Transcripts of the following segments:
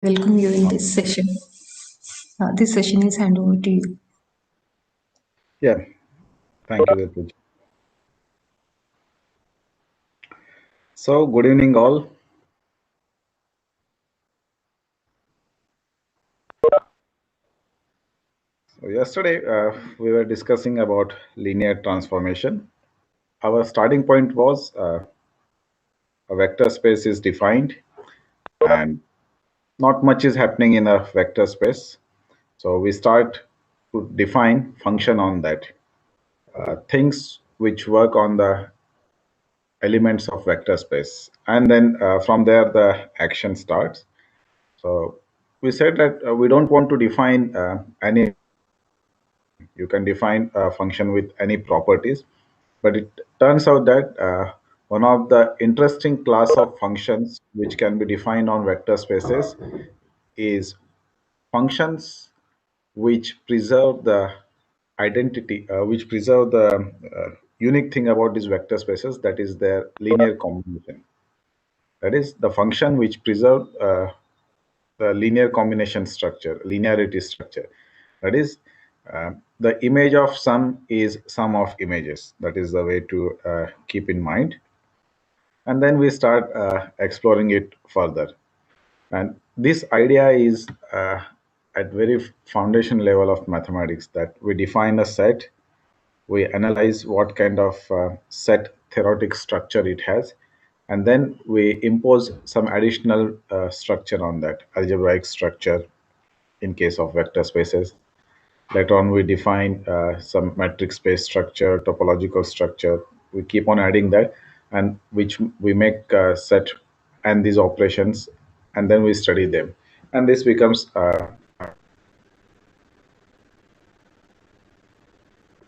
Welcome you in this session. This session is handed over to you. Yeah, thank you, Rituj. So, good evening, all. So yesterday, we were discussing about linear transformation. Our starting point was a vector space is defined, and not much is happening in a vector space. So we start to define function on that. Things which work on the elements of vector space, and then from there the action starts. So we said that we don't want to define any. You can define a function with any properties, but it turns out that one of the interesting class of functions which can be defined on vector spaces is functions which preserve the identity, which preserve the unique thing about these vector spaces, that is their linear combination. That is the function which preserve the linear combination structure, linearity structure. That is, the image of sum is sum of images. That is the way to keep in mind. And then we start exploring it further. And this idea is at very foundation level of mathematics, that we define a set, we analyze what kind of set theoretic structure it has, and then we impose some additional structure on that, algebraic structure in case of vector spaces. Later on, we define some matrix space structure, topological structure. We keep on adding that, and which we make set and these operations, and then we study them. And this becomes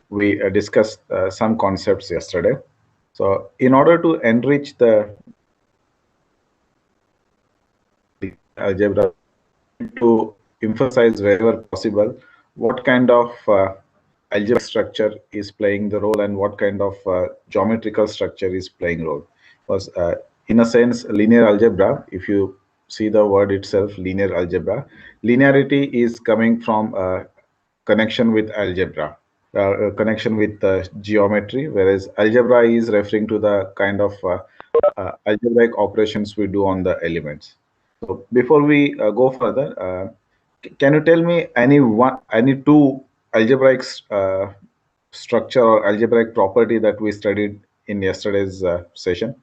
we discussed some concepts yesterday. So in order to enrich the algebra, to emphasize wherever possible what kind of algebraic structure is playing the role and what kind of geometrical structure is playing role. Because in a sense, linear algebra, if you see the word itself, linear algebra, linearity is coming from connection with algebra, connection with geometry, whereas algebra is referring to the kind of algebraic operations we do on the elements. So before we go further, can you tell me any two algebraic structure or algebraic property that we studied in yesterday's session?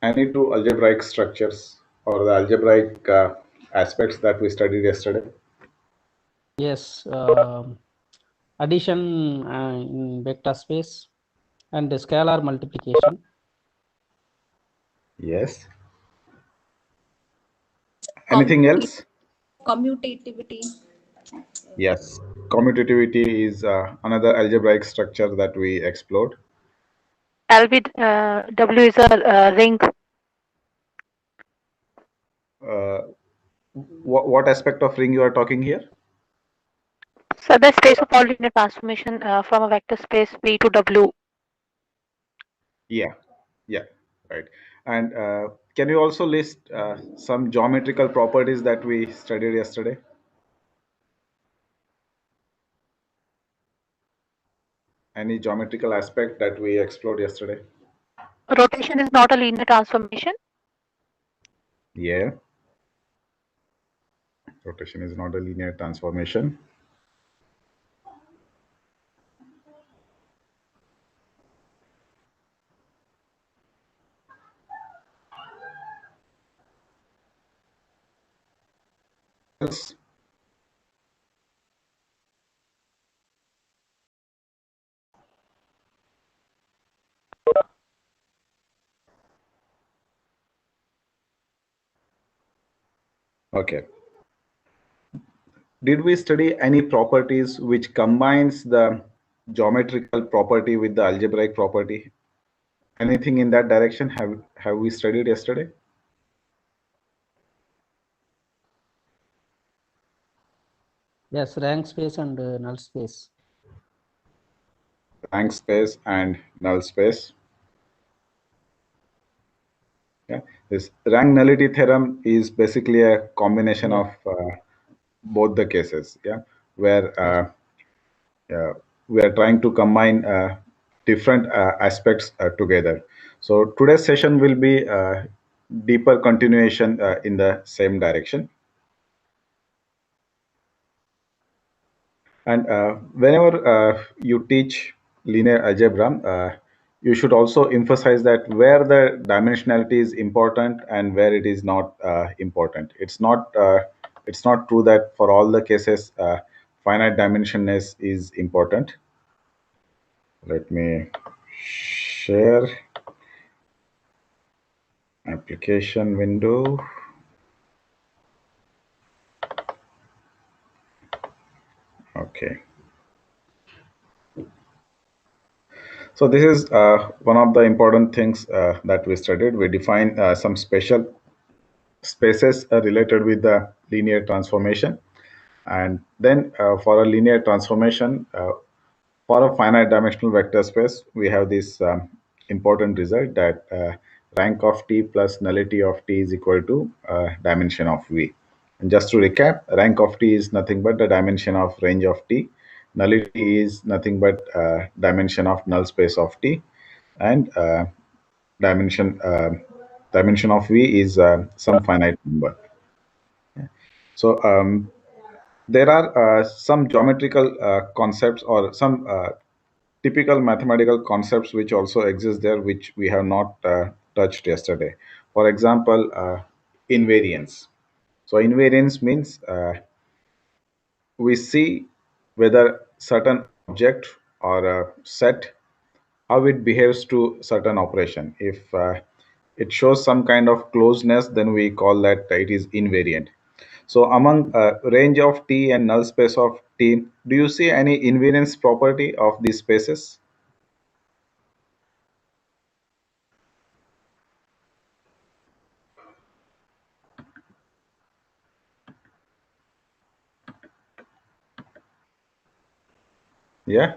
Any two algebraic structures or the algebraic aspects that we studied yesterday? Yes, addition in vector space and the scalar multiplication. Yes. Anything else? Commutativity. Yes. Commutativity is another algebraic structure that we explored. W is a ring. What aspect of ring you are talking here? So the space of all linear transformation from a vector space V to W. Yeah, right. And can you also list some geometrical properties that we studied yesterday? Any geometrical aspect that we explored yesterday? Rotation is not a linear transformation. Yeah. Rotation is not a linear transformation. Else? Okay. Did we study any properties which combines the geometrical property with the algebraic property? Anything in that direction have we studied yesterday? Yes, rank space and null space. Rank space and null space. Yeah, this rank nullity theorem is basically a combination Yeah. of both the cases. Yeah, where we are trying to combine different aspects together. So today's session will be deeper continuation in the same direction. And whenever you teach linear algebra, you should also emphasize that where the dimensionality is important and where it is not important. It's not true that for all the cases finite dimensionness is important. Let me share application window. Okay. So this is one of the important things that we studied. We defined some special spaces related with the linear transformation. And then for a linear transformation, for a finite dimensional vector space, we have this important result that rank of T plus nullity of T is equal to dimension of V. And just to recap, rank of T is nothing but the dimension of range of T. Nullity is nothing but dimension of null space of T. And dimension dimension of V is some finite number. So there are some geometrical concepts or some typical mathematical concepts which also exist there, which we have not touched yesterday. For example, invariance. So invariance means we see whether certain object or a set, how it behaves to certain operation. If it shows some kind of closeness, then we call that it is invariant. So among range of T and null space of T, do you see any invariance property of these spaces? Yeah.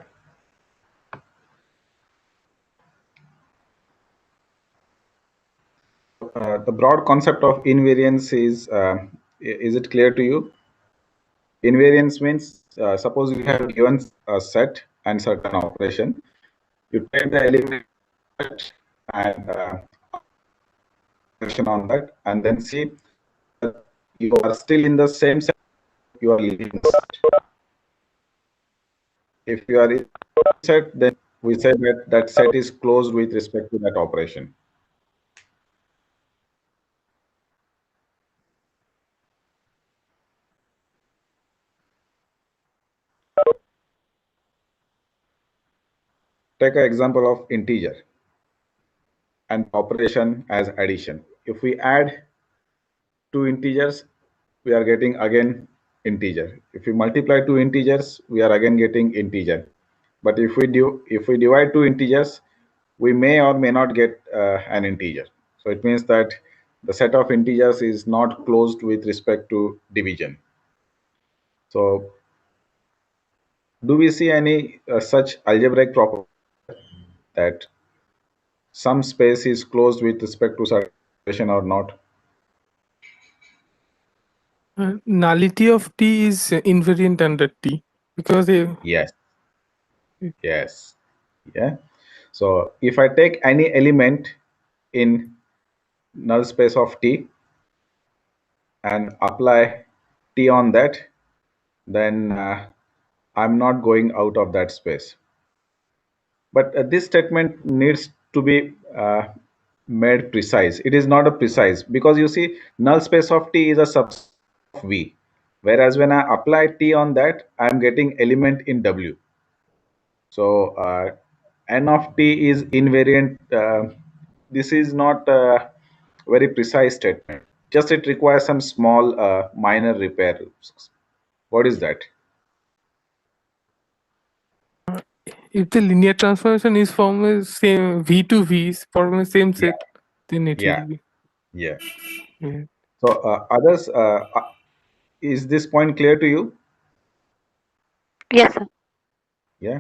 The broad concept of invariance is it clear to you? Invariance means suppose you have given a set and certain operation. You take the element and operation on that, and then see that you are still in the same set. You are leaving the set. If you are in the set, then we say that that set is closed with respect to that operation. Take an example of integer and operation as addition. If we add two integers, we are getting again integer. If we multiply two integers, we are again getting integer. But if we divide two integers, we may or may not get an integer. So it means that the set of integers is not closed with respect to division. So do we see any such algebraic property that some space is closed with respect to certain operation or not? Nullity of T is invariant under T because Yes. Yes. Yeah. So if I take any element in null space of T and apply T on that, then I'm not going out of that space. But this statement needs to be made precise. It is not a precise because you see null space of T is a subset of V. Whereas when I apply T on that, I'm getting element in W. So n of T is invariant. This is not a very precise statement. Just it requires some small minor repair. What is that? if the linear transformation is from a same V to V is from the same set, then it Yeah. will be. Yeah. Yeah. So others, is this point clear to you? Yes, sir. Yeah.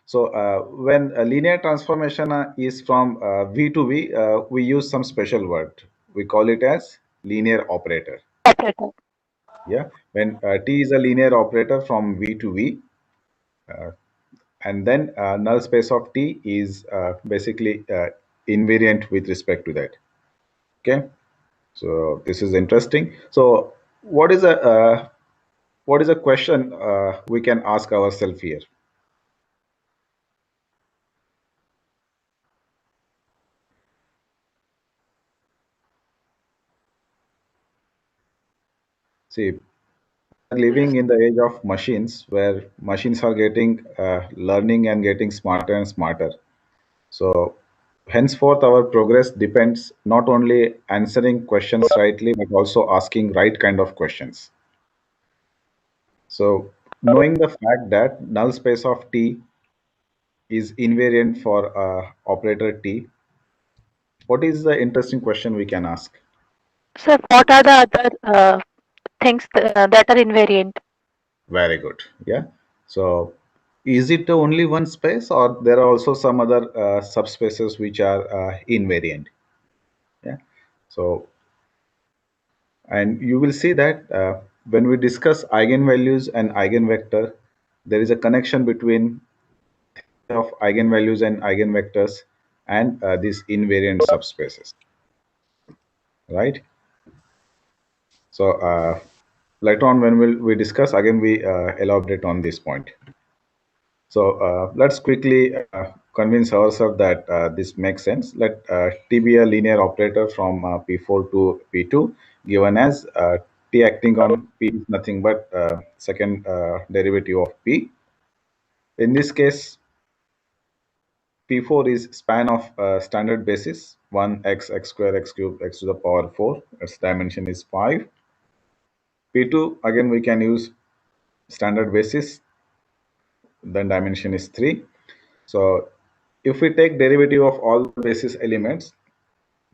So when a linear transformation is from V to V, we use some special word. We call it as linear operator. Operator. Yeah. When T is a linear operator from V to V, and then null space of T is basically invariant with respect to that. Okay. So this is interesting. So what is a question we can ask ourselves here? See, living in the age of machines where machines are getting learning and getting smarter and smarter. So henceforth our progress depends not only answering questions rightly but also asking right kind of questions. So knowing the fact that null space of T is invariant for operator T, what is the interesting question we can ask? Sir, what are the other things that are invariant? Very good. Yeah. So is it only one space or there are also some other subspaces which are invariant? Yeah. So, and you will see that when we discuss eigenvalues and eigenvector, there is a connection between of eigenvalues and eigenvectors and these invariant subspaces, right? So later on when we discuss again, we elaborate on this point. So let's quickly convince ourselves that this makes sense. Let T be a linear operator from P4 to P2, given as T acting on P is nothing but second derivative of P. In this case, P4 is span of standard basis 1x, x square, x cube, x to the power 4. Its dimension is 5. P2, again, we can use standard basis, then dimension is 3. So if we take derivative of all the basis elements,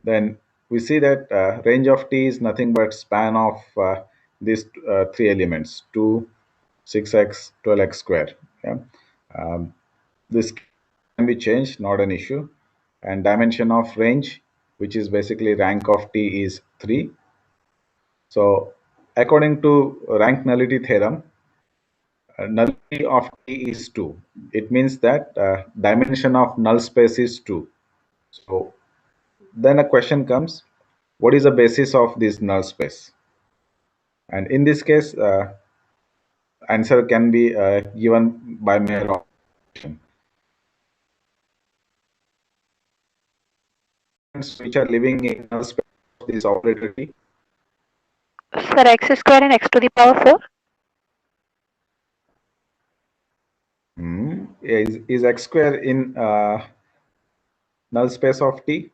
then we see that range of T is nothing but span of these three elements, 2, 6x, 12x square. Yeah? This can be changed, not an issue. And dimension of range, which is basically rank of T, is 3. So according to rank nullity theorem, nullity of T is 2. It means that dimension of null space is 2. So then a question comes, what is the basis of this null space? And in this case, answer can be given by mere operation. Which are living in null space of this operator T. Sir, x square and x to the power 4? Is x square in null space of T?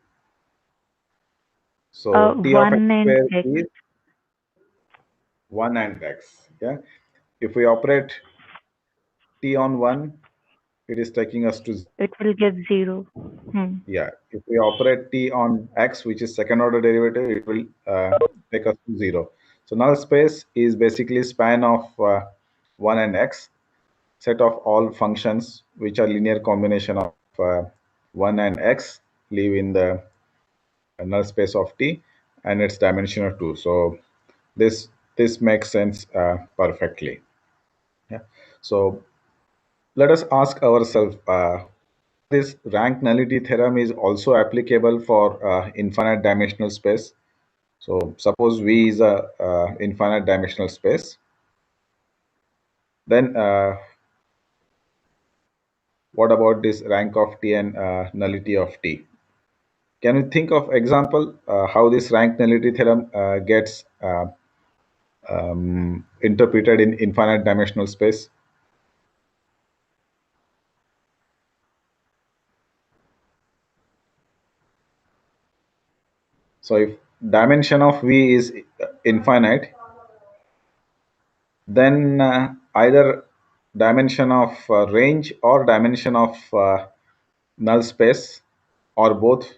So T of x 1 and square x. is 1 and x. Yeah. If we operate T on 1, it is taking us to, It will give 0. yeah. If we operate T on x, which is second order derivative, it will take us to 0. So null space is basically span of 1 and x, set of all functions which are linear combination of 1 and x live in the null space of T, and its dimension of 2. So this makes sense perfectly. Yeah. So let us ask ourselves, this rank nullity theorem is also applicable for infinite dimensional space. So suppose V is a infinite dimensional space, then what about this rank of T and nullity of T? Can you think of example how this rank nullity theorem gets interpreted in infinite dimensional space? So if dimension of V is infinite, then either dimension of range or dimension of null space or both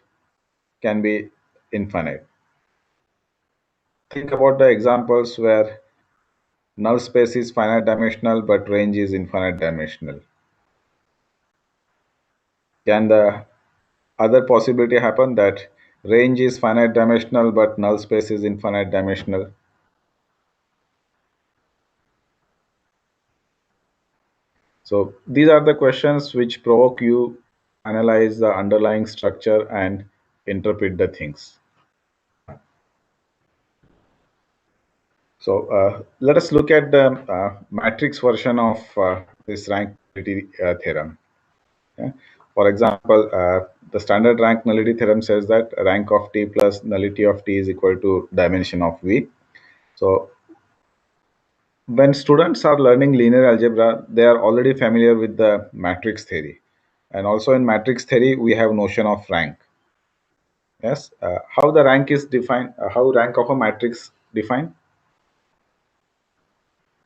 can be infinite. Think about the examples where null space is finite dimensional but range is infinite dimensional? Can the other possibility happen that range is finite dimensional but null space is infinite dimensional? So these are the questions which provoke you analyze the underlying structure and interpret the things. So let us look at the matrix version of this rank nullity theorem. Okay? For example, the standard rank nullity theorem says that rank of T plus nullity of T is equal to dimension of V. So when students are learning linear algebra, they are already familiar with the matrix theory. And also in matrix theory, we have notion of rank. Yes, how the rank is defined, how rank of a matrix defined?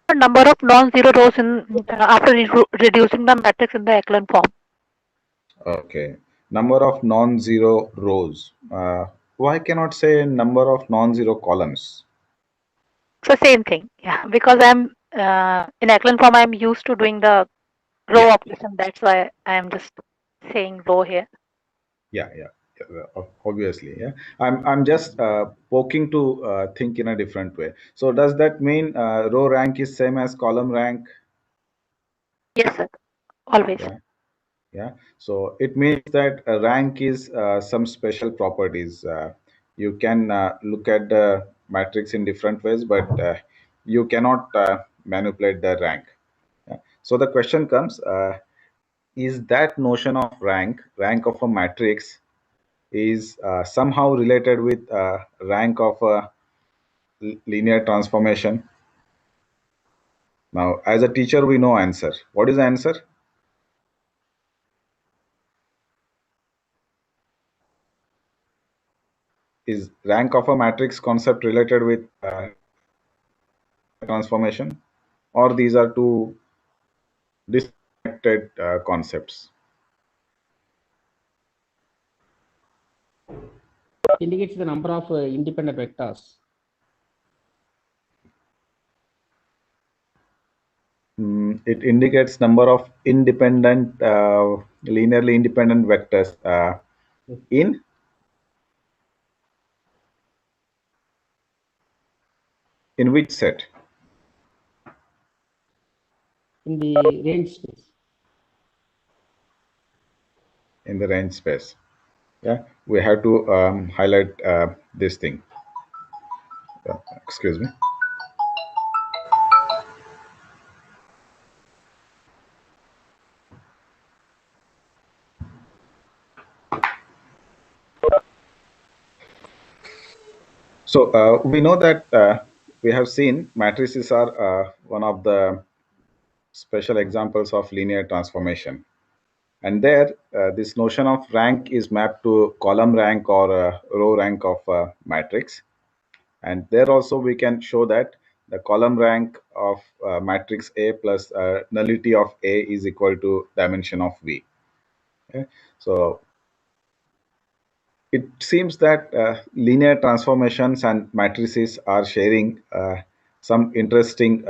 The number of non-zero rows in after reducing the matrix in the echelon form. Okay, number of non-zero rows. Why cannot say number of non-zero columns? So same thing, yeah. Because I'm in echelon form, I'm used to doing the row Yeah. operation. That's why I'm just saying row here. Yeah, obviously. Yeah, I'm just poking to think in a different way. So does that mean row rank is same as column rank? Yes, sir. Always. Yeah. So it means that a rank is some special properties. You can look at the matrix in different ways, but you cannot manipulate the rank. Yeah. So the question comes: is that notion of rank of a matrix, is somehow related with rank of a linear transformation? Now, as a teacher, we know answer. What is the answer? Is rank of a matrix concept related with transformation, or these are two disconnected concepts? Indicates the number of independent vectors. It indicates number of independent, linearly independent vectors in which set? In the range space. In the range space. Yeah, we have to highlight this thing. Excuse me. So we know that we have seen matrices are one of the special examples of linear transformation. And there, this notion of rank is mapped to column rank or row rank of matrix. And there also we can show that the column rank of matrix A plus nullity of A is equal to dimension of V. Okay? So it seems that linear transformations and matrices are sharing some interesting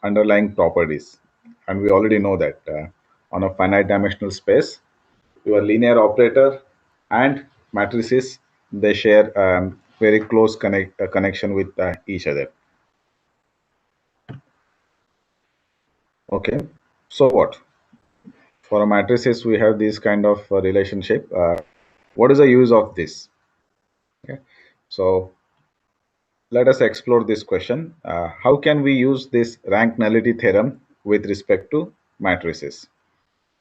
underlying properties. And we already know that on a finite dimensional space, your linear operator and matrices, they share very close connection with each other. Okay, so what? For a matrices, we have this kind of relationship. What is the use of this? Okay, so let us explore this question. How can we use this rank nullity theorem with respect to matrices?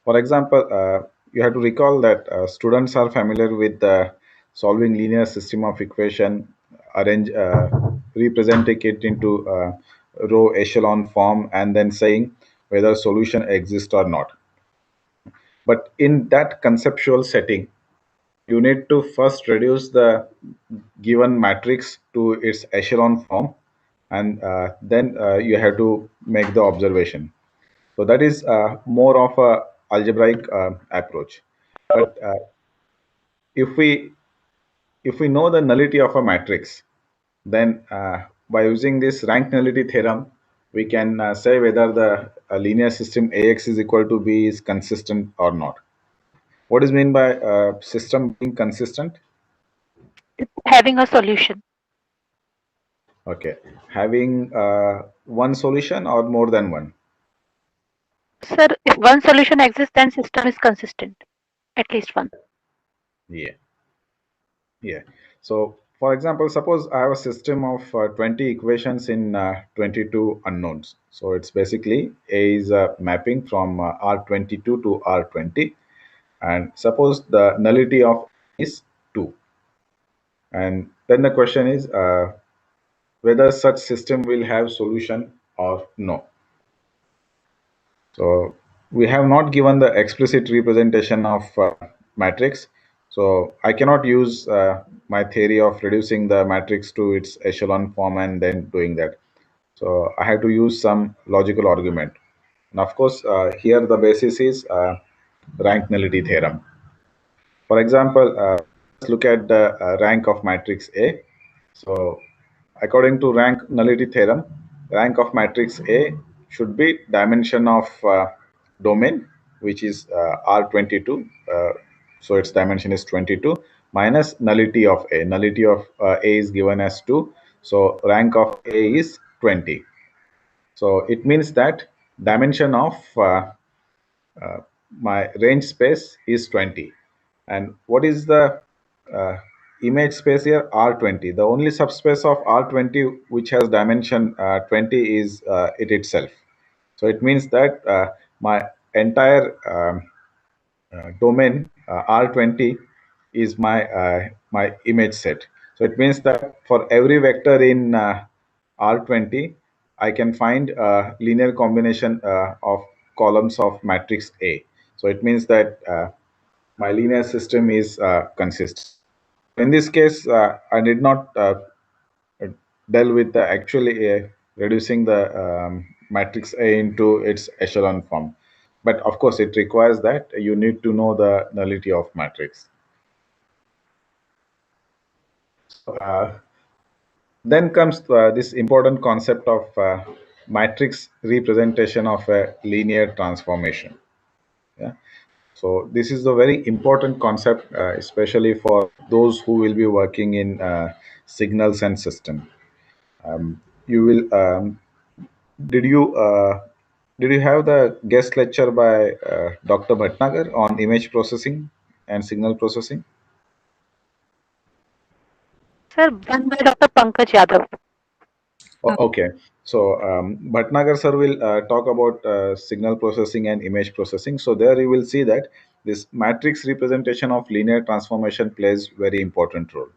For example, you have to recall that students are familiar with solving linear system of equation, representing it into row echelon form, and then saying whether solution exists or not. But in that conceptual setting, you need to first reduce the given matrix to its echelon form, and then you have to make the observation. So that is more of a algebraic approach. But if we know the nullity of a matrix, then by using this rank nullity theorem, we can say whether the linear system AX is equal to B is consistent or not. What is mean by system being consistent? It's having a solution. Okay, having one solution or more than one? Sir, if one solution exists, then system is consistent. At least one. Yeah. Yeah. So, for example, suppose I have a system of 20 equations in 22 unknowns. So it's basically A is a mapping from R22 to R20. And suppose the nullity of is 2. And then the question is whether such system will have solution or no. So we have not given the explicit representation of matrix. So I cannot use my theory of reducing the matrix to its echelon form and then doing that. So I have to use some logical argument. And of course, here the basis is rank nullity theorem. For example, let's look at the rank of matrix A. So according to rank nullity theorem, rank of matrix A should be dimension of domain, which is R22. So its dimension is 22 minus nullity of A. Nullity of A is given as 2. So rank of A is 20. So it means that dimension of my range space is 20. And what is the uh, image space here? R20. The only subspace of R20 which has dimension 20 is it itself. So it means that my entire domain R20 is my image set. So it means that for every vector in R20, I can find a linear combination of columns of matrix A. So it means that my linear system is consistent. In this case, I did not deal with the actually reducing the matrix A into its echelon form. But of course, it requires that you need to know the nullity of matrix. Then comes this important concept of matrix representation of a linear transformation. Yeah. So this is a very important concept, especially for those who will be working in signals and system. You will did you have the guest lecture by Dr. Bhatnagar on image processing and signal processing? Sir, done by Dr. Pankaj Yadav. Okay, so Bhatnagar sir will talk about signal processing and image processing. So there you will see that this matrix representation of linear transformation plays very important role.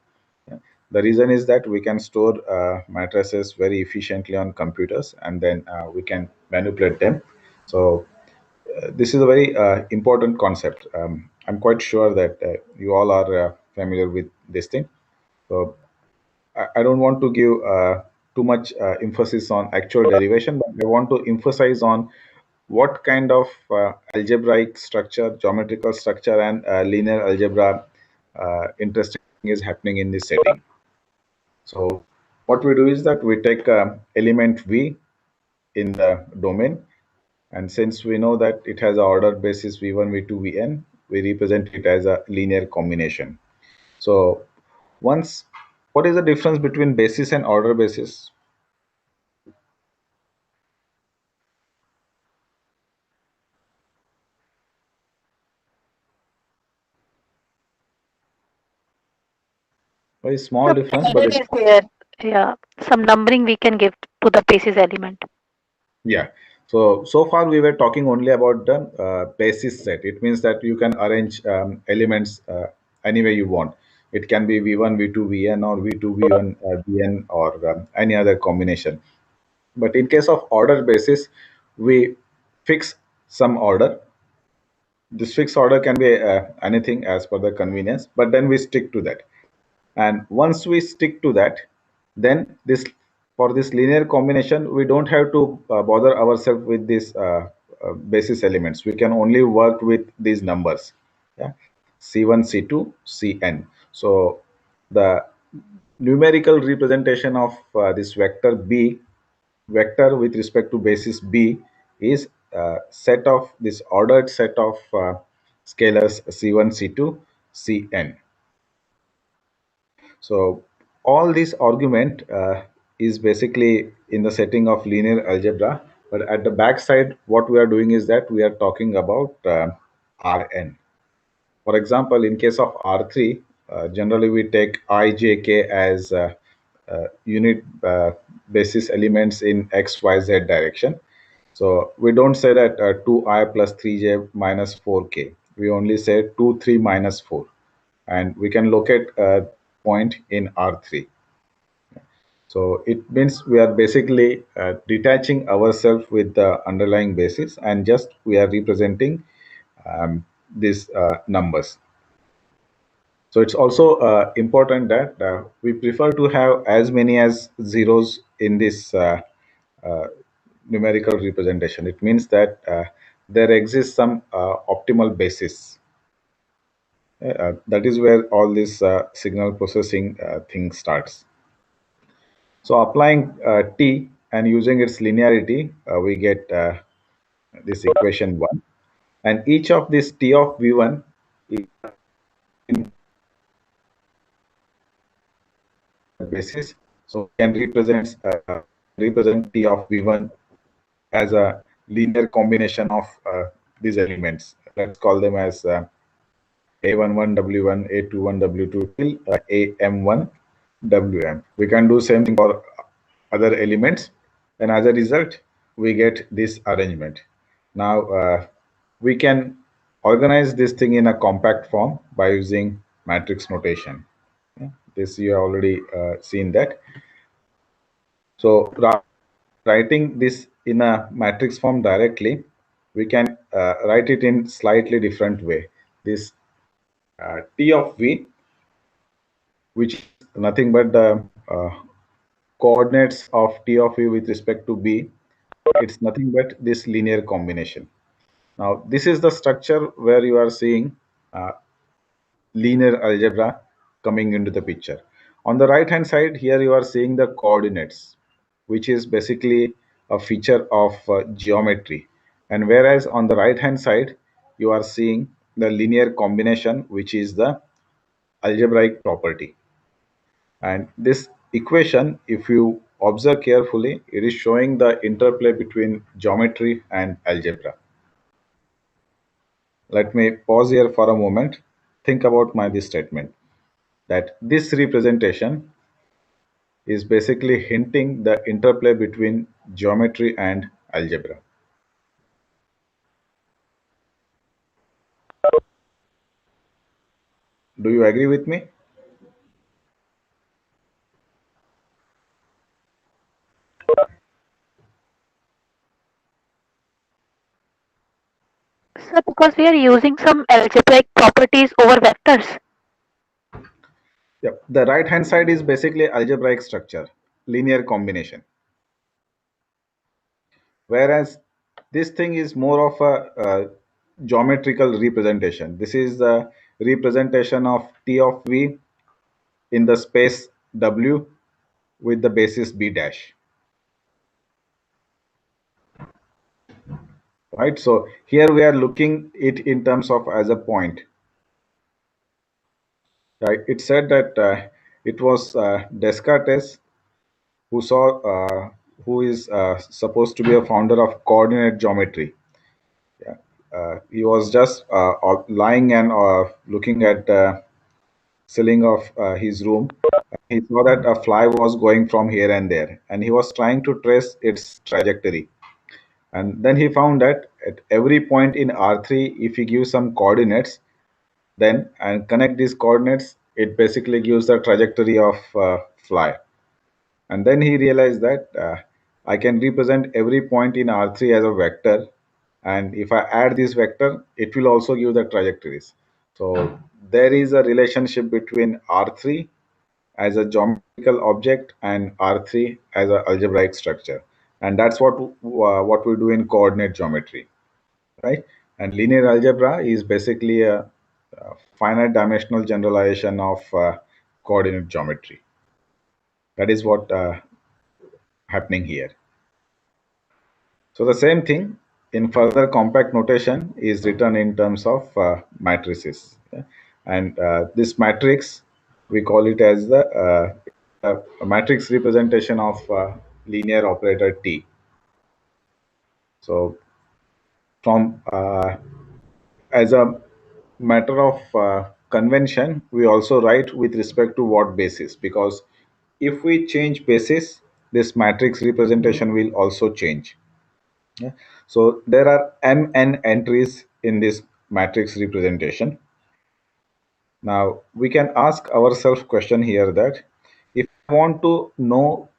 Yeah. The reason is that we can store matrices very efficiently on computers and then we can manipulate them. So this is a very important concept. I'm quite sure that you all are familiar with this thing. So I don't want to give too much emphasis on actual derivation, but I want to emphasize on what kind of algebraic structure, geometrical structure, and linear algebra interesting is happening in this setting. So what we do is that we take element V in the domain, and since we know that it has an ordered basis V1, V2, Vn, we represent it as a linear combination. So once, what is the difference between basis and order basis? Very small difference, but Order is there. Yeah, some numbering we can give to the basis element. yeah. So far we were talking only about the basis set. It means that you can arrange elements any way you want. It can be V1, V2, Vn, or V2, V1, Vn, or any other combination. But in case of order basis, we fix some order. This fixed order can be anything as per the convenience, but then we stick to that. And once we stick to that, then this, for this linear combination, we don't have to bother ourselves with these basis elements. We can only work with these numbers. Yeah, C1, C2, Cn. So the numerical representation of this vector B vector with respect to basis B is set of this ordered set of scalars C1, C2, Cn. So all this argument is basically in the setting of linear algebra, but at the back side, what we are doing is that we are talking about Rn. For example, in case of R3, generally we take I, J, K as unit basis elements in X, Y, Z direction. So we don't say that 2I plus 3J minus 4K. We only say 2, 3 minus 4. And we can locate a point in R3. So it means we are basically detaching ourselves with the underlying basis and just we are representing these numbers. So it's also important that we prefer to have as many as zeros in this numerical representation. It means that there exists some optimal basis. That is where all this signal processing thing starts. So applying t and using its linearity, we get this equation 1. And each of this t of v1 is in basis. So we can represent t of v1 as a linear combination of these elements. Let's call them as a11 w1, a21 w2 till am1 wm. We can do same thing for other elements, and as a result we get this arrangement. Now we can organize this thing in a compact form by using matrix notation. This you have already seen that. So writing this in a matrix form directly, we can write it in slightly different way. This T of V, which is nothing but the coordinates of T of V with respect to B, it's nothing but this linear combination. Now, this is the structure where you are seeing linear algebra coming into the picture. On the right hand side, here you are seeing the coordinates, which is basically a feature of geometry. And whereas on the right hand side, you are seeing the linear combination, which is the algebraic property. And this equation, if you observe carefully, it is showing the interplay between geometry and algebra. Let me pause here for a moment. Think about this statement, that this representation is basically hinting the interplay between geometry and algebra. Do you agree with me? So because we are using some algebraic properties over vectors. Yep. The right hand side is basically algebraic structure, linear combination. Whereas this thing is more of a geometrical representation. This is the representation of T of V in the space W with the basis B dash. Right. So here we are looking it in terms of as a point. Right. It said that it was Descartes who saw who is supposed to be a founder of coordinate geometry. Yeah. He was just lying and looking at the ceiling of his room. He saw that a fly was going from here and there, and he was trying to trace its trajectory. And then he found that at every point in R3, if he gives some coordinates, then and connect these coordinates, it basically gives the trajectory of fly. And then he realized that I can represent every point in R3 as a vector. And if I add this vector, it will also give the trajectories. So there is a relationship between R3 as a geometrical object and R3 as an algebraic structure. And that's what we do in coordinate geometry, right? And linear algebra is basically a finite dimensional generalization of coordinate geometry. That is what happening here. So the same thing in further compact notation is written in terms of matrices. Yeah? And this matrix, we call it as the matrix representation of linear operator T. So from as a matter of convention, we also write with respect to what basis, because if we change basis, this matrix representation will also change. Yeah. So there are mn entries in this matrix representation. Now we can ask ourselves question here that if I want to know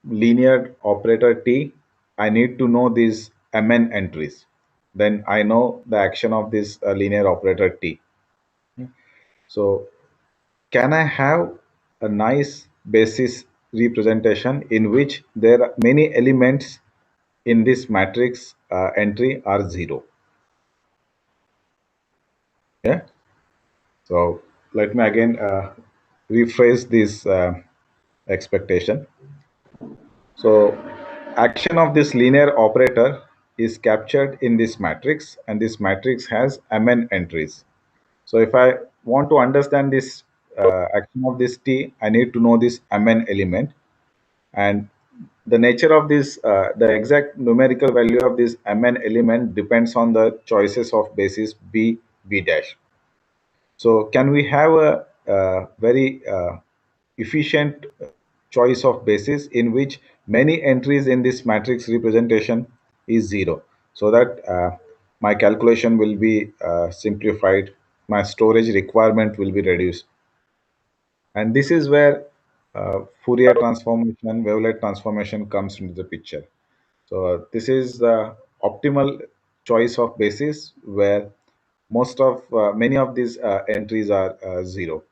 linear operator T, I need to know these mn entries. Then I know the action of this linear operator T. So can I have a nice basis representation in which there are many elements in this matrix entry are zero? Yeah. So let me again rephrase this expectation. So action of this linear operator is captured in this matrix, and this matrix has mn entries. So if I want to understand this action of this T, I need to know this mn element, and the nature of this, the exact numerical value of this mn element depends on the choices of basis b, b dash. So can we have a very efficient choice of basis in which many entries in this matrix representation is zero, so that my calculation will be simplified, my storage requirement will be reduced. And this is where Fourier transformation, wavelet transformation comes into the picture. So this is the optimal choice of basis where most of many of these entries are zero.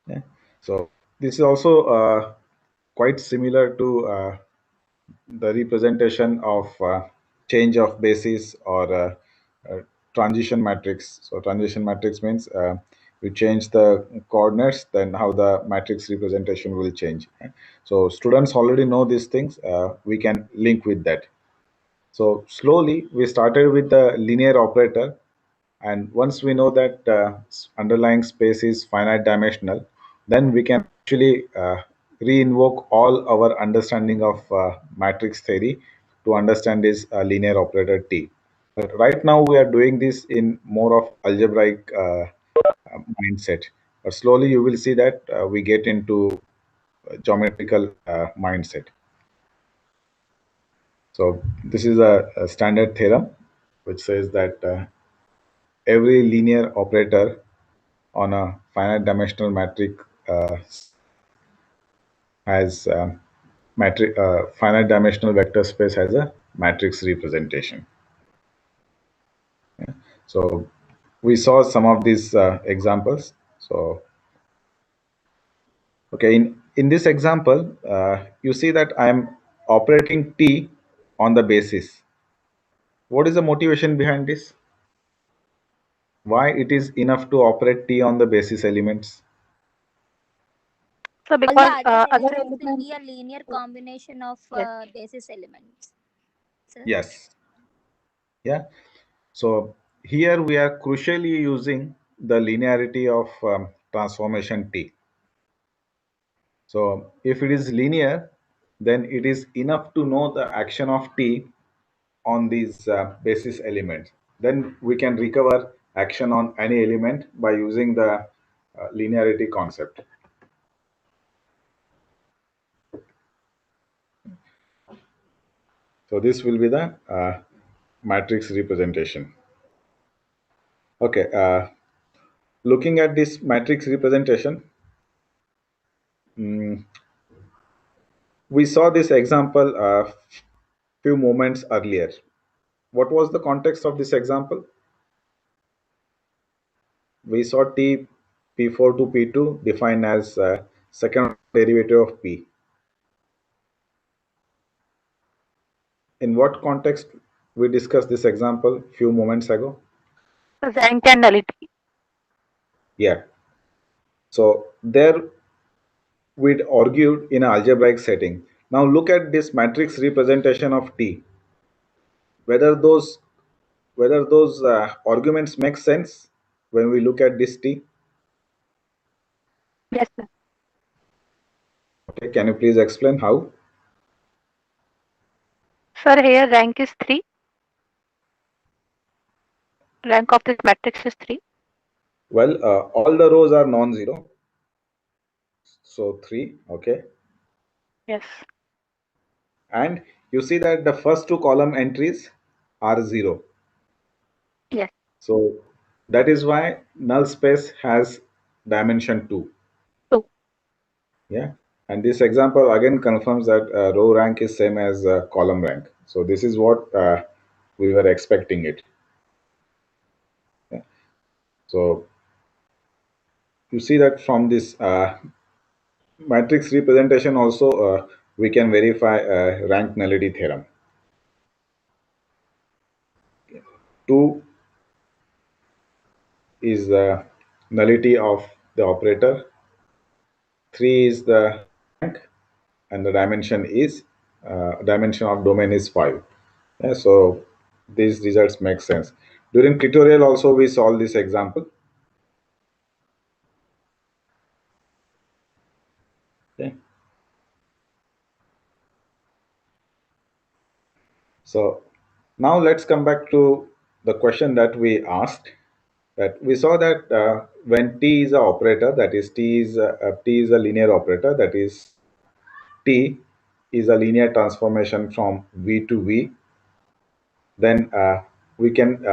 Yeah. So this is also quite similar to the representation of change of basis or transition matrix. So transition matrix means you change the coordinates, then how the matrix representation will change. So students already know these things. We can link with that. So slowly we started with the linear operator, and once we know that underlying space is finite dimensional, then we can actually re-invoke all our understanding of matrix theory to understand this linear operator T. But right now we are doing this in more of algebraic mindset. But slowly you will see that we get into geometrical mindset. So this is a standard theorem which says that every linear operator on a finite dimensional matrix has finite dimensional vector space has a matrix representation. Yeah. So we saw some of these examples. So okay, in this example, you see that I am operating T on the basis. What is the motivation behind this? Why it is enough to operate T on the basis elements? So All the because other other elements will be elements, a linear combination of yes. basis elements. Sir? Yes. Yeah. So here we are crucially using the linearity of transformation T. So if it is linear, then it is enough to know the action of T on these basis elements. Then we can recover action on any element by using the linearity concept. So this will be the matrix representation. Okay, looking at this matrix representation, we saw this example a few moments earlier. What was the context of this example? We saw T P4 to P2 defined as second derivative of P. In what context we discussed this example few moments ago? Rank and nullity. Yeah. So there we'd argued in an algebraic setting Now look at this matrix representation of T. Whether those arguments make sense when we look at this T. Yes, sir. Okay, can you please explain how? Sir, here rank is 3. Rank of this matrix is 3. Well, all the rows are non-zero, so 3. Okay, Yes. and you see that the first 2 column entries are 0. Yes. So that is why null space has dimension 2. 2. Yeah, and this example again confirms that row rank is same as column rank. So this is what we were expecting it. Yeah. So you see that from this matrix representation also we can verify rank nullity theorem. 2 is the nullity of the operator, 3 is the rank, and the dimension of domain is 5. Yeah, so these results make sense. During tutorial also we solved this example. Okay. So now let's come back to the question that we asked. That we saw that when T is a operator, that is T is a linear operator, that is T is a linear transformation from V to V, then we can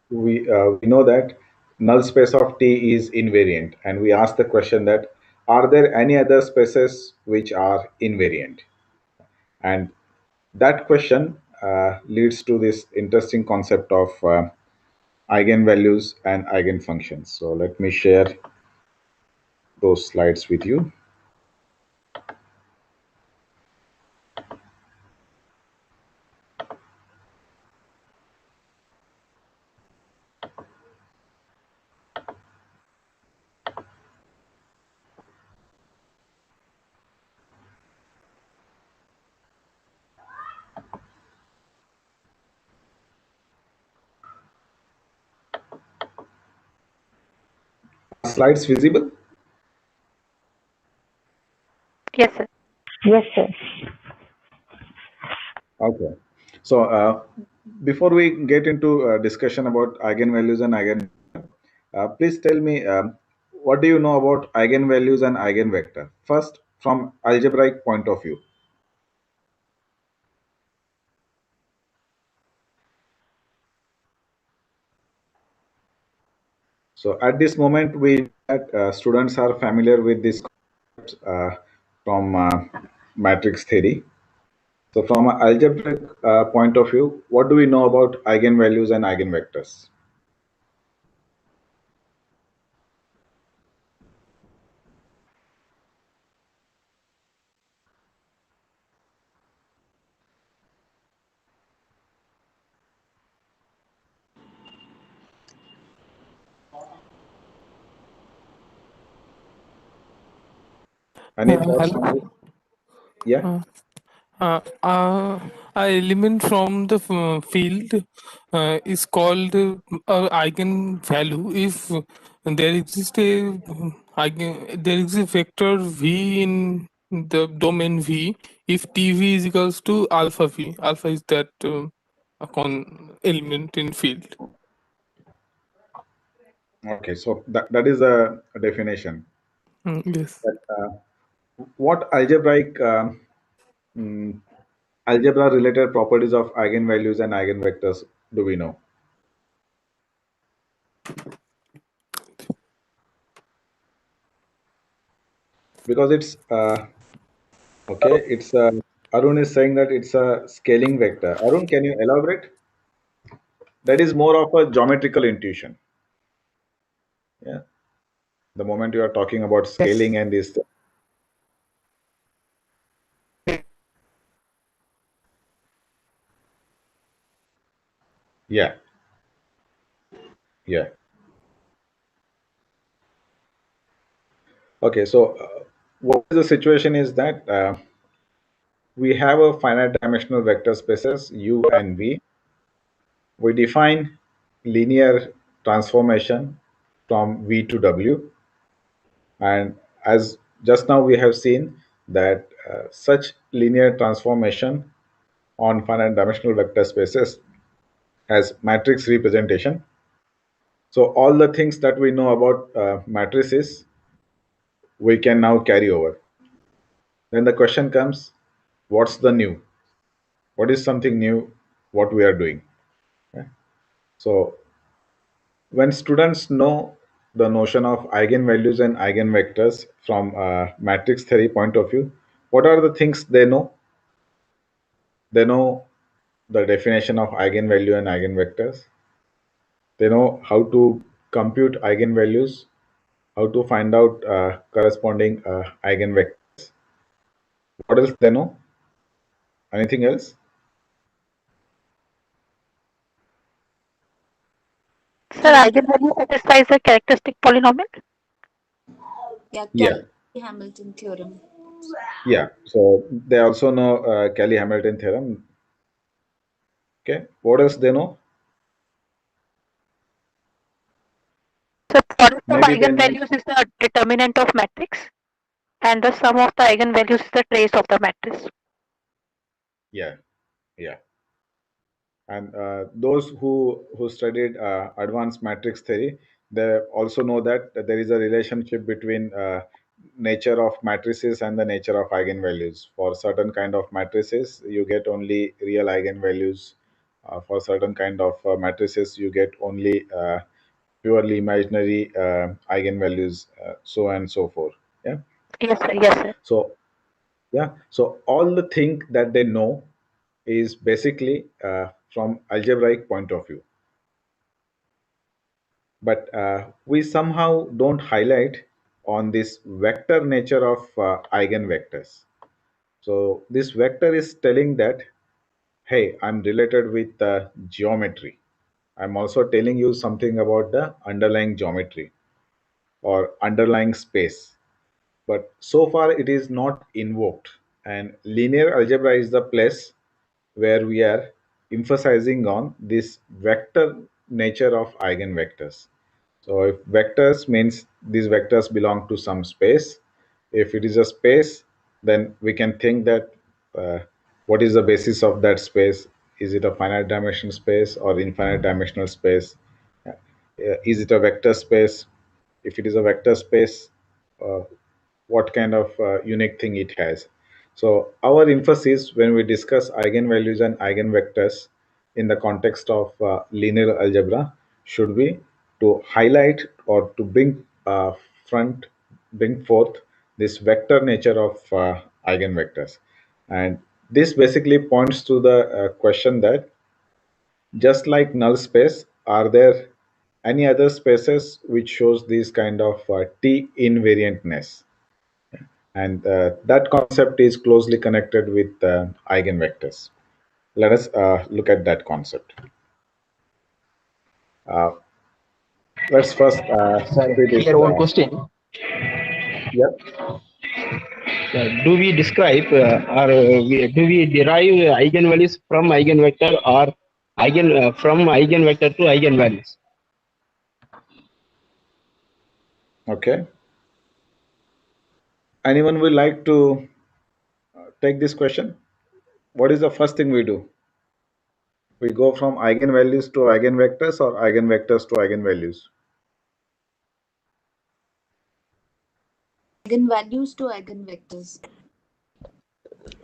we know that null space of T is invariant, and we ask the question that are there any other spaces which are invariant? And that question leads to this interesting concept of eigenvalues and eigenfunctions. So let me share those slides with you. Slides visible? Yes, sir. Yes, sir. Okay. So before we get into discussion about eigenvalues and please tell me what do you know about eigenvalues and eigenvector? First, from algebraic point of view. So at this moment, we that students are familiar with this concept from matrix theory. So from an algebraic point of view, what do we know about eigenvalues and eigenvectors? Any thoughts on Hello. this? Yeah. A element from the field is called eigenvalue if there exists there is a vector v in the domain v if tv is equals to alpha v. Alpha is that element in field. Okay. So that is a definition. Yes. But, what algebraic algebra related properties of eigenvalues and eigenvectors do we know? Because it's okay, it's Arun is saying that it's a scaling vector. Arun, can you elaborate? That is more of a geometrical intuition. Yeah. The moment you are talking about scaling and this. Yeah. Yeah. Okay. So what is the situation is that we have a finite dimensional vector spaces U and V. We define linear transformation from V to W. And as just now we have seen that such linear transformation on finite dimensional vector spaces has matrix representation. So all the things that we know about matrices, we can now carry over. Then the question comes, what's the new? What is something new what we are doing? Okay. So when students know the notion of eigenvalues and eigenvectors from a matrix theory point of view, what are the things they know? They know the definition of eigenvalue and eigenvectors. They know how to compute eigenvalues, how to find out corresponding eigenvectors. What else they know? Anything else? Sir, eigenvalue satisfies the characteristic polynomial? Yeah, Yeah. Cayley Hamilton Theorem. Yeah. So they also know Cayley Hamilton Theorem. Okay. What else they know? So product of Maybe they know. eigenvalues is the determinant of matrix, and the sum of the eigenvalues is the trace of the matrix. Yeah. Yeah. And those who studied advanced matrix theory, they also know that there is a relationship between nature of matrices and the nature of eigenvalues. For certain kind of matrices, you get only real eigenvalues. For certain kind of matrices, you get only purely imaginary eigenvalues, so on and so forth. Yeah. Yes, sir. Yes, sir. So yeah, so all the thing that they know is basically from algebraic point of view, but we somehow don't highlight on this vector nature of eigenvectors. So this vector is telling that, hey, I'm related with geometry. I'm also telling you something about the underlying geometry or underlying space, but so far it is not invoked. And linear algebra is the place where we are emphasizing on this vector nature of eigenvectors. So if vectors means these vectors belong to some space, if it is a space, then we can think that what is the basis of that space? Is it a finite dimensional space or infinite dimensional space? Is it a vector space? If it is a vector space, uh, what kind of unique thing it has? So our emphasis when we discuss eigenvalues and eigenvectors in the context of linear algebra should be to highlight or to bring forth this vector nature of eigenvectors. And this basically points to the question that just like null space, are there any other spaces which shows this kind of T invariantness? And that concept is closely connected with eigenvectors. Let us look at that concept. Let's first Sir, see this. here one question. Yeah. Do we describe do we derive eigenvalues from eigenvector or from eigenvector to eigenvalues? Okay. Anyone would like to take this question? What is the first thing we do? We go from eigenvalues to eigenvectors or eigenvectors to eigenvalues? Eigenvalues to eigenvectors.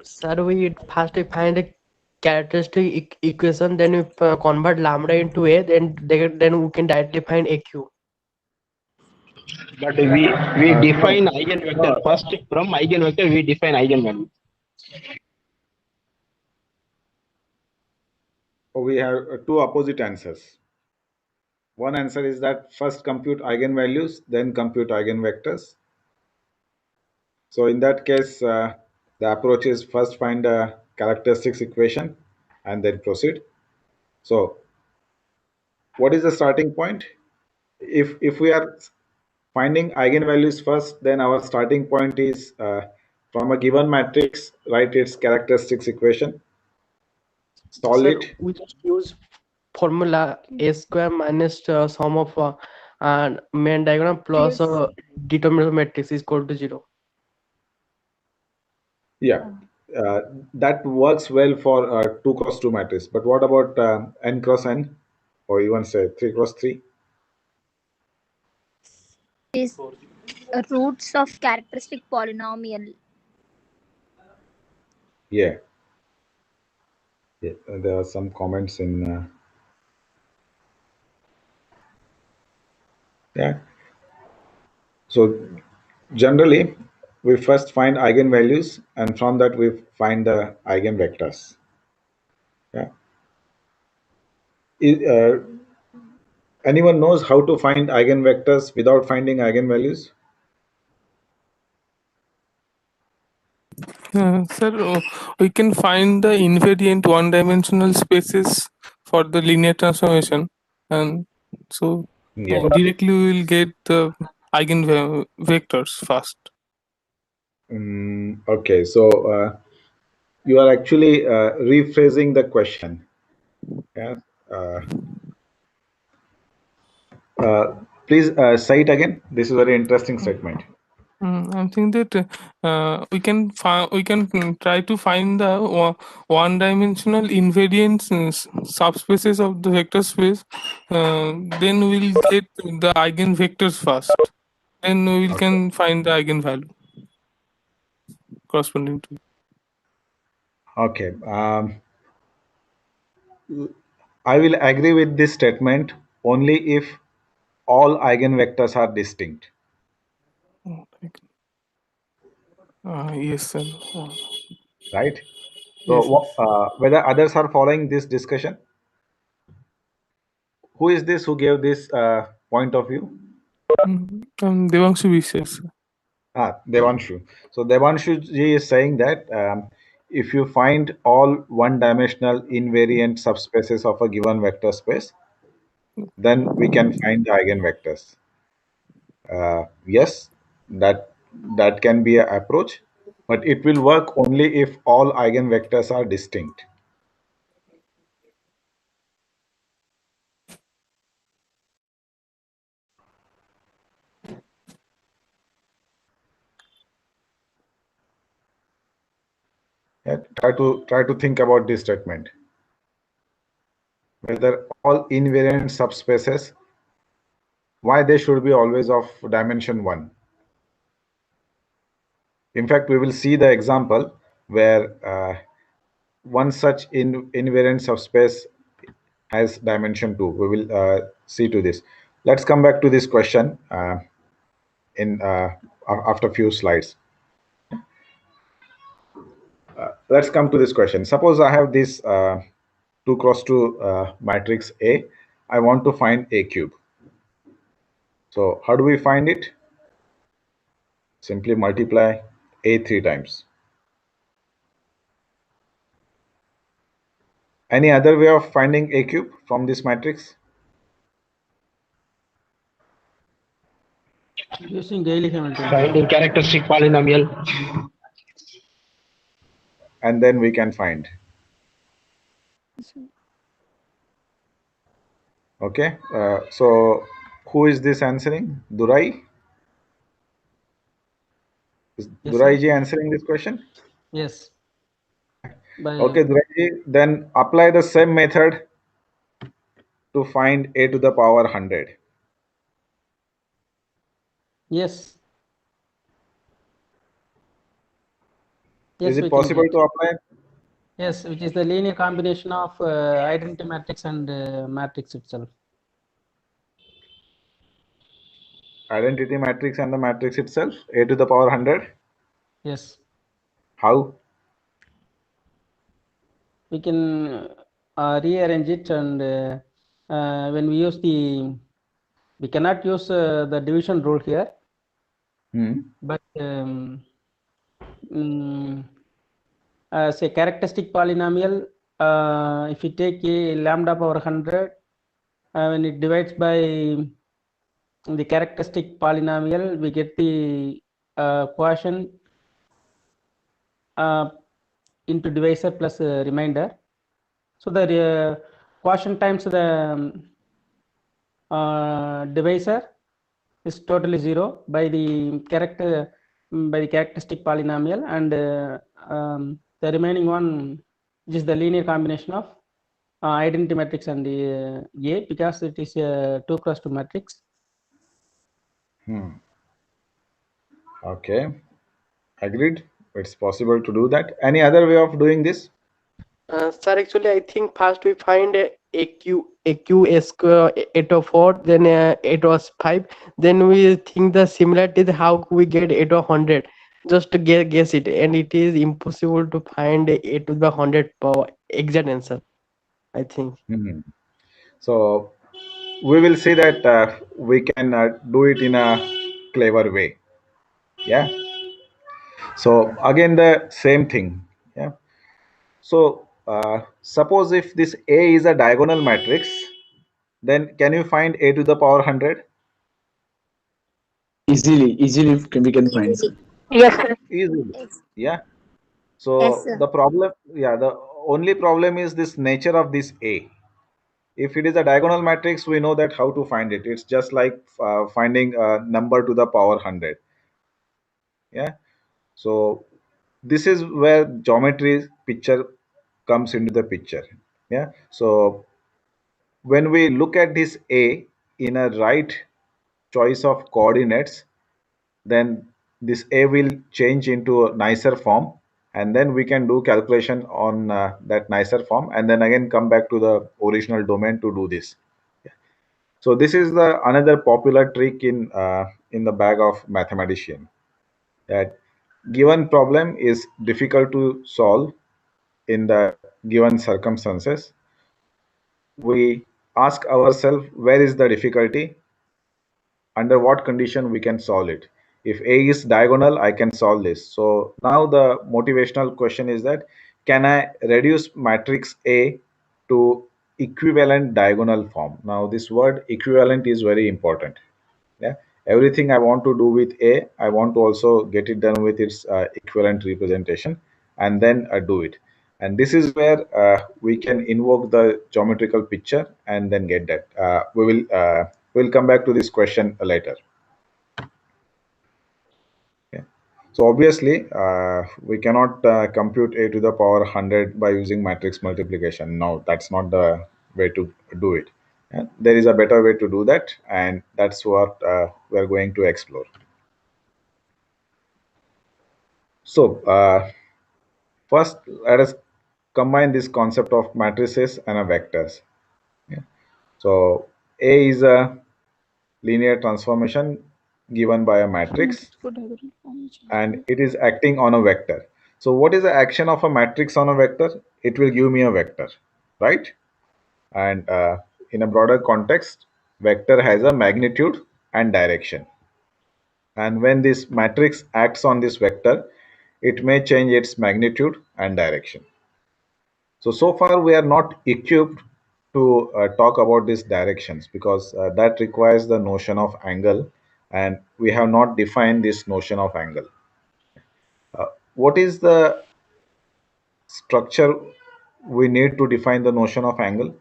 Sir, we first find a characteristic equation, then we convert lambda into a, then we can directly find AQ. But we define No. eigenvector first. From eigenvector we define eigenvalue. We have two opposite answers. One answer is that first compute eigenvalues, then compute eigenvectors. So in that case, the approach is first find a characteristics equation and then proceed. So what is the starting point? If we are finding eigenvalues first, then our starting point is From a given matrix, write its characteristics equation. Solve Sir, it. we just use formula a square minus sum of main diagonal plus determinant of matrix is equal to 0. Yeah, that works well for 2 cross 2 matrix. But what about n cross n, or even say 3 cross 3? Is roots of characteristic polynomial. Yeah. There are some comments in. Yeah. So generally, we first find eigenvalues, and from that we find the eigenvectors. Yeah. Anyone knows how to find eigenvectors without finding eigenvalues? Sir, we can find the invariant one-dimensional spaces for the linear transformation, and so Yeah. directly we will get the eigenvectors first. Okay, so you are actually rephrasing the question. Yeah. Please say it again. This is a very interesting statement. I think that we can try to find the one-dimensional invariant subspaces of the vector space. Then we'll get the eigenvectors first. Then we can find the eigenvalue corresponding to it. Okay. I will agree with this statement only if all eigenvectors are distinct. Yes, sir. Right? Yes. So whether others are following this discussion? Who is this who gave this point of view? Devanshu Vishwas. Devanshu. So Devanshu ji is saying that if you find all one-dimensional invariant subspaces of a given vector space, then we can find the eigenvectors. Yes, that can be an approach, but it will work only if all eigenvectors are distinct. Yeah, try to think about this statement. Whether all invariant subspaces, why they should be always of dimension 1. In fact, we will see the example where one such invariant subspace has dimension 2. We will see to this. Let's come back to this question after a few slides. Let's come to this question. Suppose I have this 2 cross 2 matrix A. I want to find A cube. So how do we find it? Simply multiply A 3 times. Any other way of finding A cube from this matrix? Using Cayley Hamilton. Finding characteristic polynomial. And then we can find. Okay, so who is this answering? Durai? Is Yes, Durai sir. ji answering this question? Yes. By Okay, Durai ji, then apply the same method to find A to the power 100. yes. Is Yes, we it can possible get. to apply? Yes, which is the linear combination of identity matrix and matrix itself. Identity matrix and the matrix itself, A to the power 100? Yes. How? We can rearrange it, and when we use we cannot use the division rule here, but say characteristic polynomial, if you take a lambda power 100, when it divides by the characteristic polynomial, we get the quotient into divisor plus remainder. So the quotient times the divisor is totally 0 by the characteristic polynomial, and the remaining one is the linear combination of identity matrix and the A, because it is a 2 cross 2 matrix. Okay, agreed. It's possible to do that. Any other way of doing this? Sir, actually, I think first we find a square 804, then 8 was 5. Then we think the similarity is how we get 8 or 100. Just to guess it, and it is impossible to find 8 to the 100 power exact answer, I think. So we will see that we can do it in a clever way. Yeah. So again, the same thing. Yeah. So suppose if this A is a diagonal matrix, then can you find A to the power 100? Easily we can find, sir. Yes, sir. Easily. Yes. Yeah. Yes, So sir. the problem, the only problem is this nature of this A. If it is a diagonal matrix, we know that how to find it. It's just like finding a number to the power 100. Yeah. So this is where geometry picture comes into the picture. Yeah. So when we look at this A in a right choice of coordinates, then this A will change into a nicer form, and then we can do calculation on that nicer form, and then again come back to the original domain to do this. So this is the another popular trick in the bag of mathematician, that given problem is difficult to solve in the given circumstances. We ask ourselves, where is the difficulty? Under what condition we can solve it? If A is diagonal, I can solve this. So now the motivational question is that, can I reduce matrix A to equivalent diagonal form? Now this word equivalent is very important. Yeah, everything I want to do with A, I want to also get it done with its equivalent representation, and then do it. And this is where we can invoke the geometrical picture and then get that. We'll come back to this question later. Okay. So obviously, we cannot compute A to the power 100 by using matrix multiplication. No, that's not the way to do it. There is a better way to do that, and that's what we're going to explore. So first, let us combine this concept of matrices and a vectors. Yeah. So A is a linear transformation given by a matrix, and it is acting on a vector. So what is the action of a matrix on a vector? It will give me a vector, right? And in a broader context, vector has a magnitude and direction. And when this matrix acts on this vector, it may change its magnitude and direction. So far we are not equipped to talk about these directions, because that requires the notion of angle, and we have not defined this notion of angle. What is the structure we need to define the notion of angle?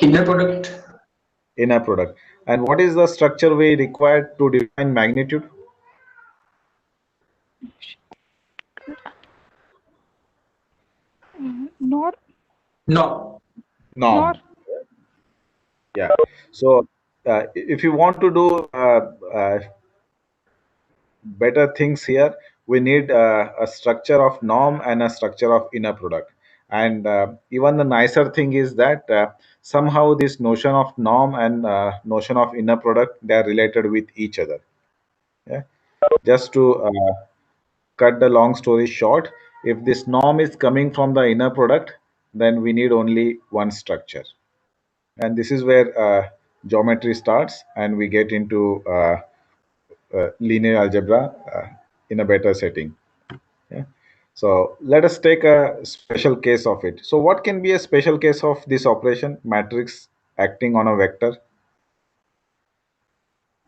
Inner product. Inner product. And what is the structure we require to define magnitude? Nor. No. Norm. Yeah. So if you want to do better things here, we need a structure of norm and a structure of inner product. And even the nicer thing is that somehow this notion of norm and notion of inner product, they are related with each other. Yeah. Just to cut the long story short, if this norm is coming from the inner product, then we need only one structure. And this is where geometry starts, and we get into linear algebra in a better setting. Yeah. So let us take a special case of it. So what can be a special case of this operation, matrix acting on a vector?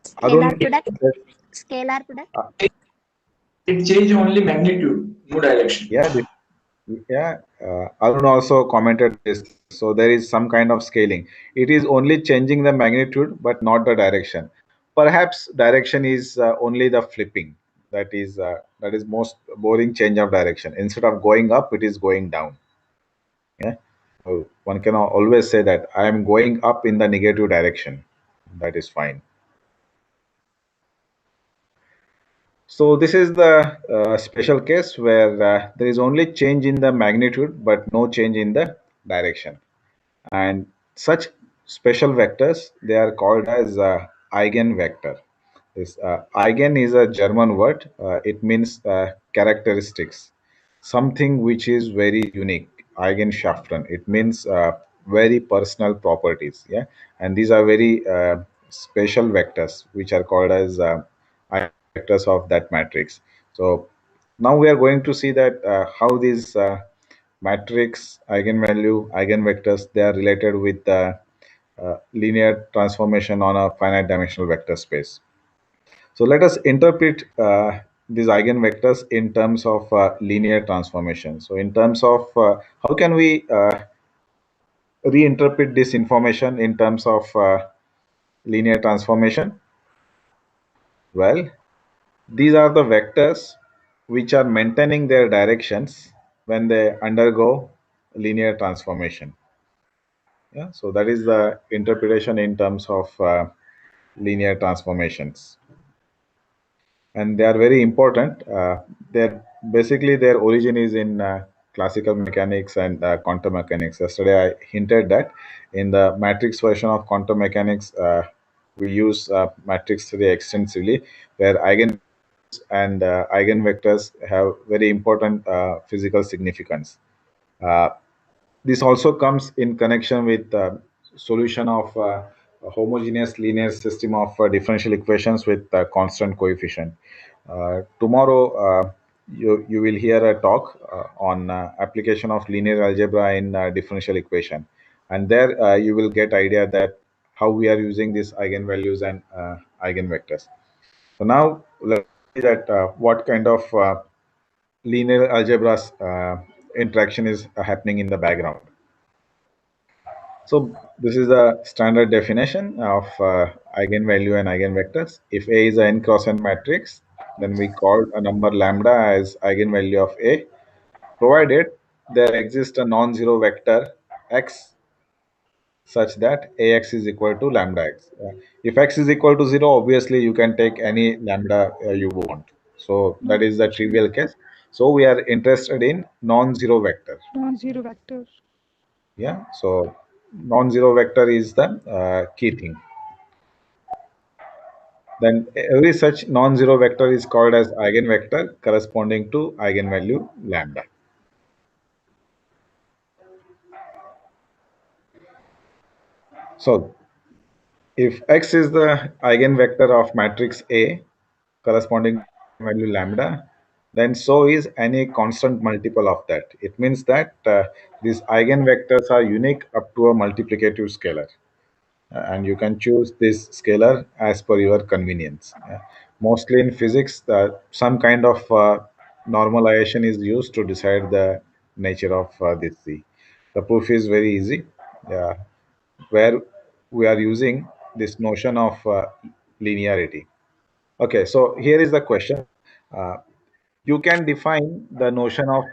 Scalar Arun, product. Scalar product. It change only magnitude, no direction. Arun also commented this. So there is some kind of scaling. It is only changing the magnitude, but not the direction. Perhaps direction is only the flipping. That is most boring change of direction. Instead of going up, it is going down. Yeah. So one can always say that I am going up in the negative direction. That is fine. So this is the special case where there is only change in the magnitude, but no change in the direction. And such special vectors, they are called as eigenvector. This eigen is a German word. It means characteristics, something which is very unique. Eigenschaften. It means very personal properties. Yeah, and these are very special vectors, which are called as eigenvectors of that matrix. So now we are going to see that how these matrix, eigenvalue, eigenvectors, they are related with the linear transformation on a finite dimensional vector space. So let us interpret these eigenvectors in terms of linear transformation. So in terms of how can we reinterpret this information in terms of linear transformation? Well, these are the vectors which are maintaining their directions when they undergo linear transformation. Yeah, so that is the interpretation in terms of linear transformations, and they are very important. Their origin is in classical mechanics and quantum mechanics. Yesterday, I hinted that in the matrix version of quantum mechanics, we use matrix theory extensively, where eigen and eigenvectors have very important physical significance. Uh, this also comes in connection with solution of a homogeneous linear system of differential equations with constant coefficient. Tomorrow, you will hear a talk on application of linear algebra in differential equation, and there you will get idea that how we are using these eigenvalues and eigenvectors. So now let's see that what kind of linear algebra interaction is happening in the background. So this is the standard definition of eigenvalue and eigenvectors. If A is a n cross n matrix, then we call a number lambda as eigenvalue of A, provided there exists a non-zero vector x such that Ax is equal to lambda x. If x is equal to 0, obviously you can take any lambda you want. So that is the trivial case. So we are interested in non-zero vector. Non-zero vector. Yeah, so non-zero vector is the key thing. Then every such non-zero vector is called as eigenvector corresponding to eigenvalue lambda. So if x is the eigenvector of matrix A corresponding to value lambda, then so is any constant multiple of that. It means that these eigenvectors are unique up to a multiplicative scalar. And you can choose this scalar as per your convenience. Mostly in physics, some kind of normalization is used to decide the nature of this C. The proof is very easy, where we are using this notion of linearity. Okay, so here is the question. Uh, you can define the notion of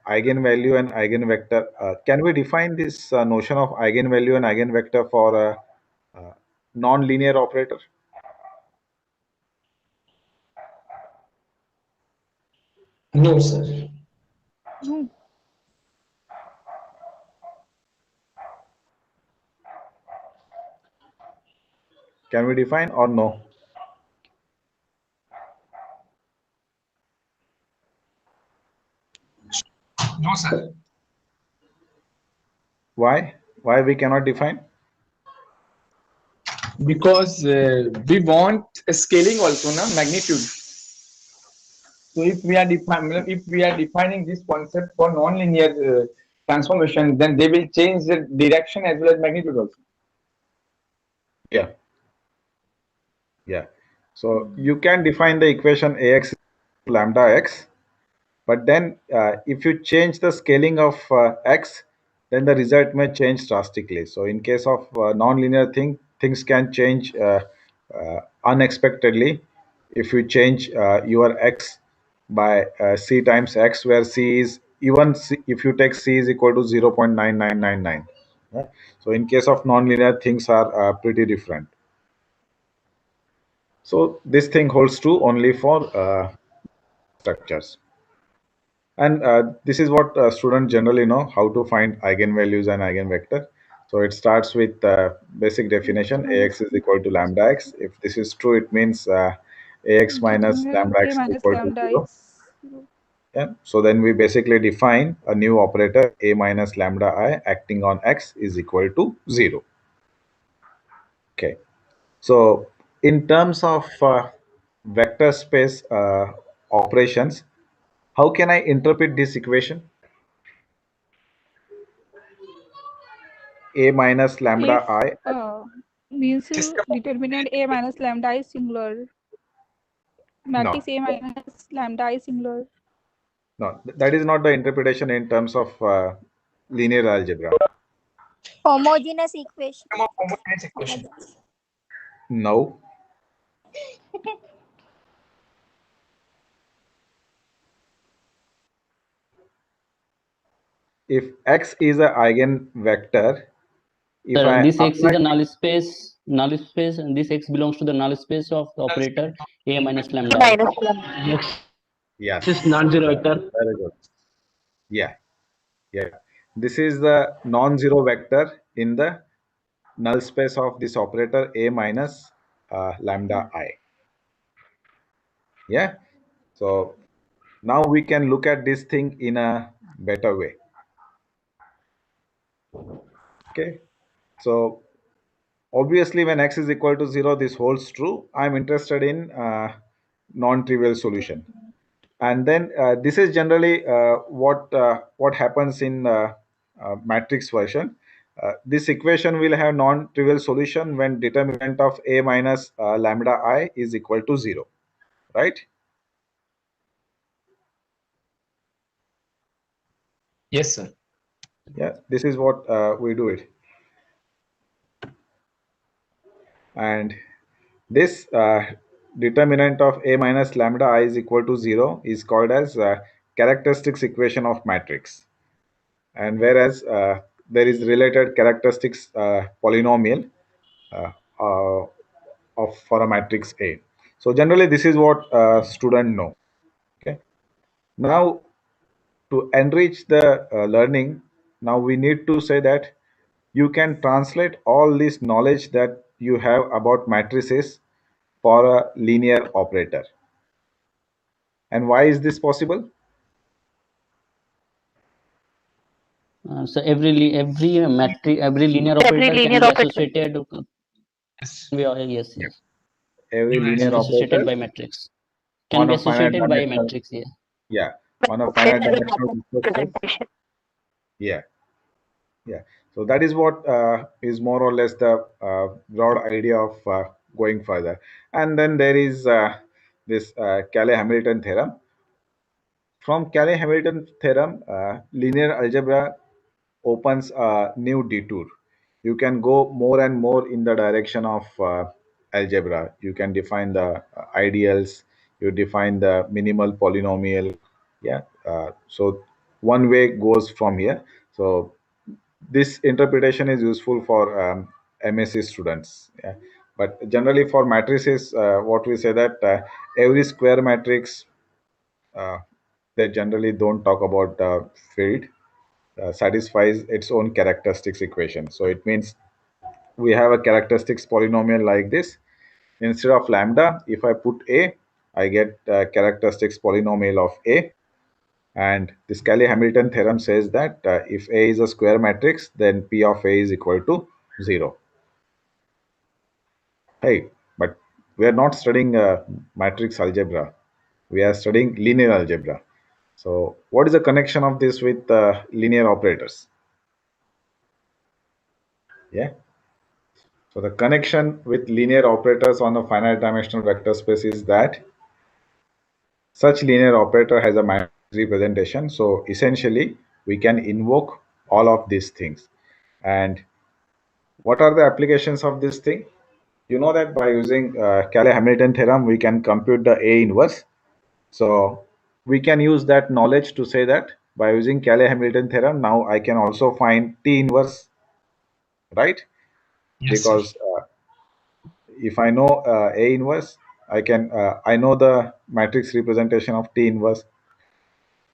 eigenvalue and eigenvector. Can we define this notion of eigenvalue and eigenvector for a non-linear operator? No, sir. No. Can we define or no? No, sir. Why? Why we cannot define? Because we want a scaling also, na magnitude. So if we are defining this concept for non-linear transformation, then they will change the direction as well as magnitude also. Yeah. Yeah. So you can define the equation Ax lambda x, but then if you change the scaling of x, then the result may change drastically. So in case of nonlinear things can change unexpectedly if you change your x by c times x, where c is even c, if you take c is equal to 0.9999. So in case of nonlinear, things are pretty different. So this thing holds true only for structures. And this is what students generally know, how to find eigenvalues and eigenvector. So it starts with basic definition, Ax is equal to lambda x. If this is true, it means Ax minus lambda A x is minus equal to lambda 0. is 0. Yeah. So then we basically define a new operator, A minus lambda I acting on x is equal to 0. Okay. So in terms of vector space operations, how can I interpret this equation? A minus lambda If I. means determinant A minus lambda is singular. No, Matrix A minus lambda is singular. no, that is not the interpretation in terms of linear algebra. Homogeneous equation. Homogeneous equation. No. If x is an eigenvector, if Sir, I this X apply is a null space, and this X belongs to the null space of the operator A minus lambda. yes, This is non-zero vector. very good. Yeah, yeah. This is the non-zero vector in the null space of this operator A minus lambda I. Yeah. So now we can look at this thing in a better way. Okay. So obviously, when x is equal to 0, this holds true. I'm interested in non-trivial solution. And then this is generally what happens in matrix version. This equation will have non-trivial solution when determinant of A minus lambda I is equal to 0, right? Yes, sir. Yeah, this is what we do it. And this determinant of A minus lambda I is equal to 0 is called as characteristics equation of matrix. And whereas there is related characteristics polynomial of for a matrix A. So generally this is what student know. Okay. Now to enrich the learning, now we need to say that you can translate all this knowledge that you have about matrices for a linear operator. And why is this possible? So every linear operator can be associated. Yes. Every linear Can be associated operator by matrix. Can on be a finite associated by a dimensional, matrix. Yeah. yeah, on a finite dimensional vector space. Yeah, yeah. So that is what is more or less the broad idea of going further. And then there is this Cayley Hamilton theorem. From Cayley Hamilton theorem, linear algebra opens a new detour. You can go more and more in the direction of algebra. You can define the ideals, you define the minimal polynomial. Yeah. So one way goes from here. So this interpretation is useful for MSc students. Yeah. But generally for matrices, what we say that every square matrix, uh, they generally don't talk about the field, satisfies its own characteristics equation. So it means we have a characteristics polynomial like this. Instead of lambda, if I put a, I get characteristics polynomial of a. And this Cayley Hamilton theorem says that if a is a square matrix, then p of a is equal to 0. Hey, but we are not studying matrix algebra. We are studying linear algebra. So what is the connection of this with linear operators? Yeah. So the connection with linear operators on a finite dimensional vector space is that such linear operator has a matrix representation. So essentially, we can invoke all of these things. And what are the applications of this thing? You know that by using Cayley Hamilton Theorem, we can compute the A inverse. So we can use that knowledge to say that by using Cayley Hamilton Theorem, now I can also find T inverse, right? Yes, Because if I know A inverse, I know the matrix representation of T inverse.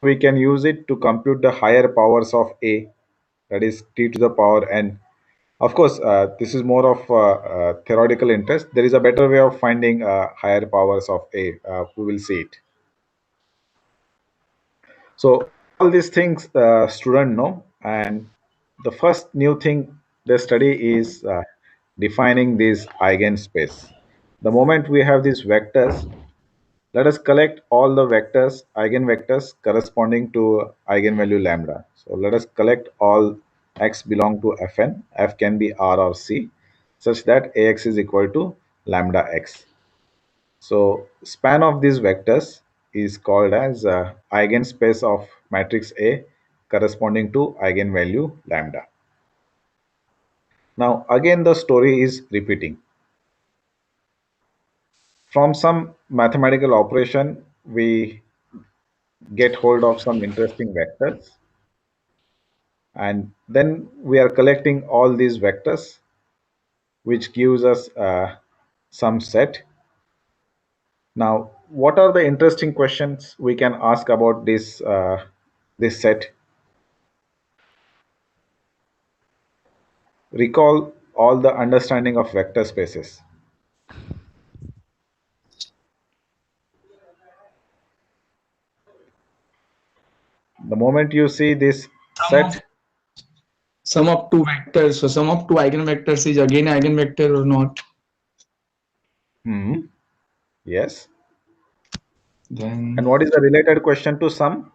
We can use it to compute the higher powers of A, that is T to the power n. Of course, this is more of theoretical interest. There is a better way of finding higher powers of A. We will see it. So all these things students know, and the first new thing they study is defining this Eigen space. The moment we have these vectors, let us collect all the vectors, eigenvectors corresponding to eigenvalue lambda. So let us collect all x belong to Fn. F can be R or C, such that Ax is equal to lambda x. So span of these vectors is called as eigenspace of matrix A corresponding to eigenvalue lambda. Now again the story is repeating. From some mathematical operation, we get hold of some interesting vectors, and then we are collecting all these vectors, which gives us some set. Now, what are the interesting questions we can ask about this this set? Recall all the understanding of vector spaces. The moment you see this set, sum of two vectors, so sum of two eigenvectors is again eigenvector or not? Yes. Then And what is the related question to sum?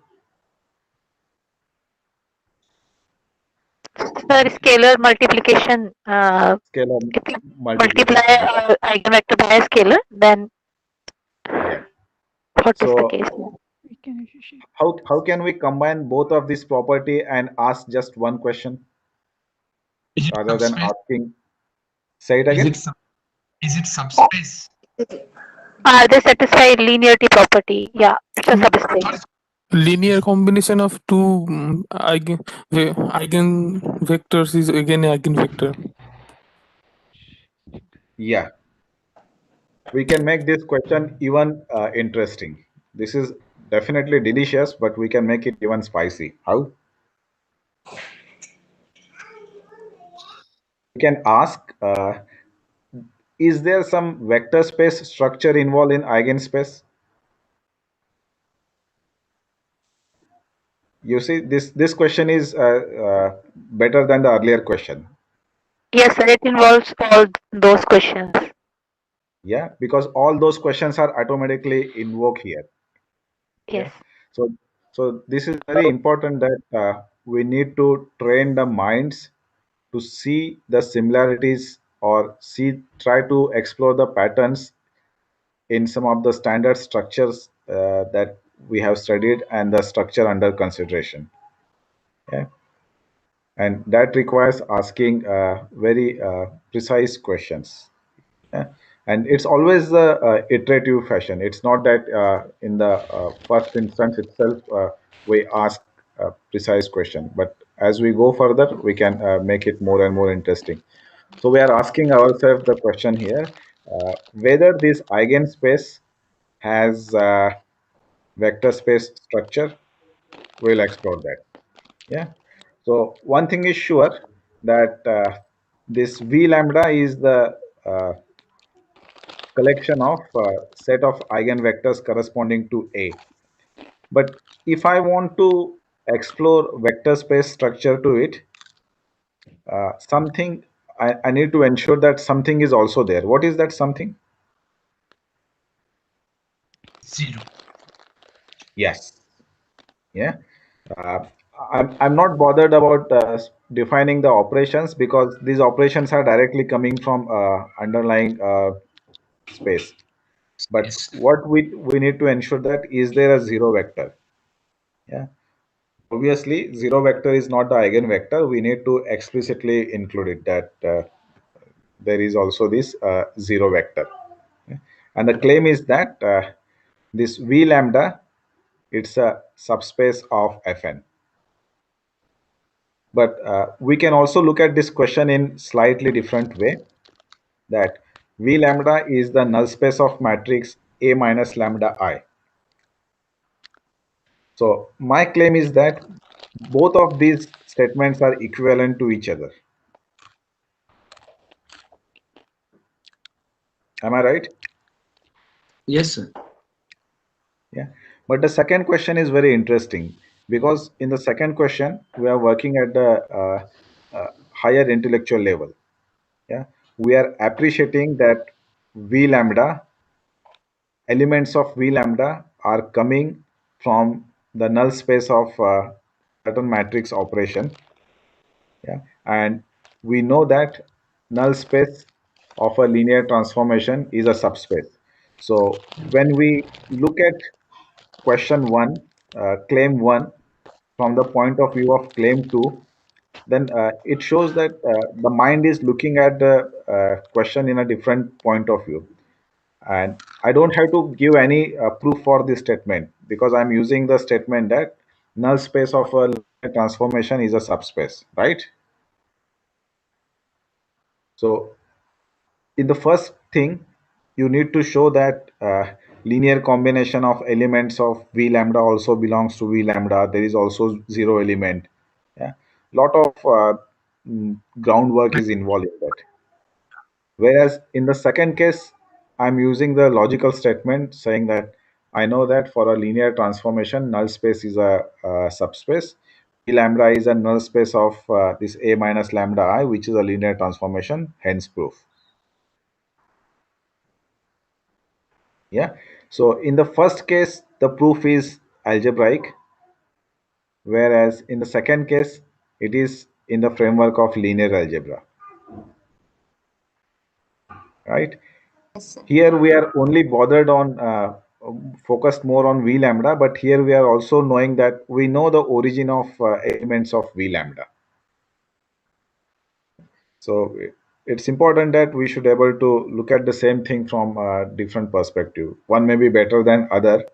Sir, scalar multiplication. Scalar If you multiplication. multiply eigenvector by a scalar, then Yeah. what is the So case? We can associate. how can we combine both of this property and ask just one question is it rather than subspace? asking? Say it Is again. it subspace? They satisfy linearity property. Yeah, it's a subspace. Linear combination of two eigenvectors is again an eigenvector. Yeah. We can make this question even interesting. This is definitely delicious, but we can make it even spicy. How? We can ask, is there some vector space structure involved in eigenspace? You see, this question is better than the earlier question. Yes, sir, it involves all those questions. Yeah, because all those questions are automatically invoked here. Yes. Yeah? So this is very important that we need to train the minds to see the similarities or try to explore the patterns in some of the standard structures that we have studied and the structure under consideration. Yeah. And that requires asking very precise questions. Yeah. And it's always the iterative fashion. It's not that in the first instance itself we ask a precise question, but as we go further, we can make it more and more interesting. So we are asking ourselves the question here, whether this eigenspace has vector space structure. We'll explore that. Yeah. So one thing is sure that this V lambda is the collection of set of eigenvectors corresponding to A. But if I want to explore vector space structure to it, something I need to ensure that something is also there. What is that something? Zero. Yes. Yeah. I'm not bothered about defining the operations because these operations are directly coming from underlying space. But what we need to ensure that is there a zero vector? Yeah. Obviously, zero vector is not the eigenvector. We need to explicitly include it that there is also this zero vector. Yeah. And the claim is that this V lambda, it's a subspace of Fn. But we can also look at this question in slightly different way, that V lambda is the null space of matrix A minus lambda I. So my claim is that both of these statements are equivalent to each other. Am I right? Yes, sir. Yeah. But the second question is very interesting because in the second question, we are working at the higher intellectual level. Yeah. We are appreciating that V lambda, elements of V lambda are coming from the null space of certain matrix operation. Yeah. And we know that null space of a linear transformation is a subspace. So when we look at question 1, claim 1, from the point of view of claim 2, then it shows that the mind is looking at the question in a different point of view. And I don't have to give any proof for this statement because I'm using the statement that null space of a linear transformation is a subspace, right? So in the first thing, you need to show that linear combination of elements of V lambda also belongs to V lambda. There is also zero element. Yeah, lot of groundwork is involved in that. Whereas in the second case, I'm using the logical statement saying that I know that for a linear transformation, null space is a subspace. V lambda is a null space of this A minus lambda I, which is a linear transformation, hence proof. Yeah. So in the first case, the proof is algebraic, whereas in the second case, it is in the framework of linear algebra. Right? Here we are only bothered on focused more on V lambda, but here we are also knowing that we know the origin of elements of V lambda. So it's important that we should able to look at the same thing from a different perspective. One may be better than other.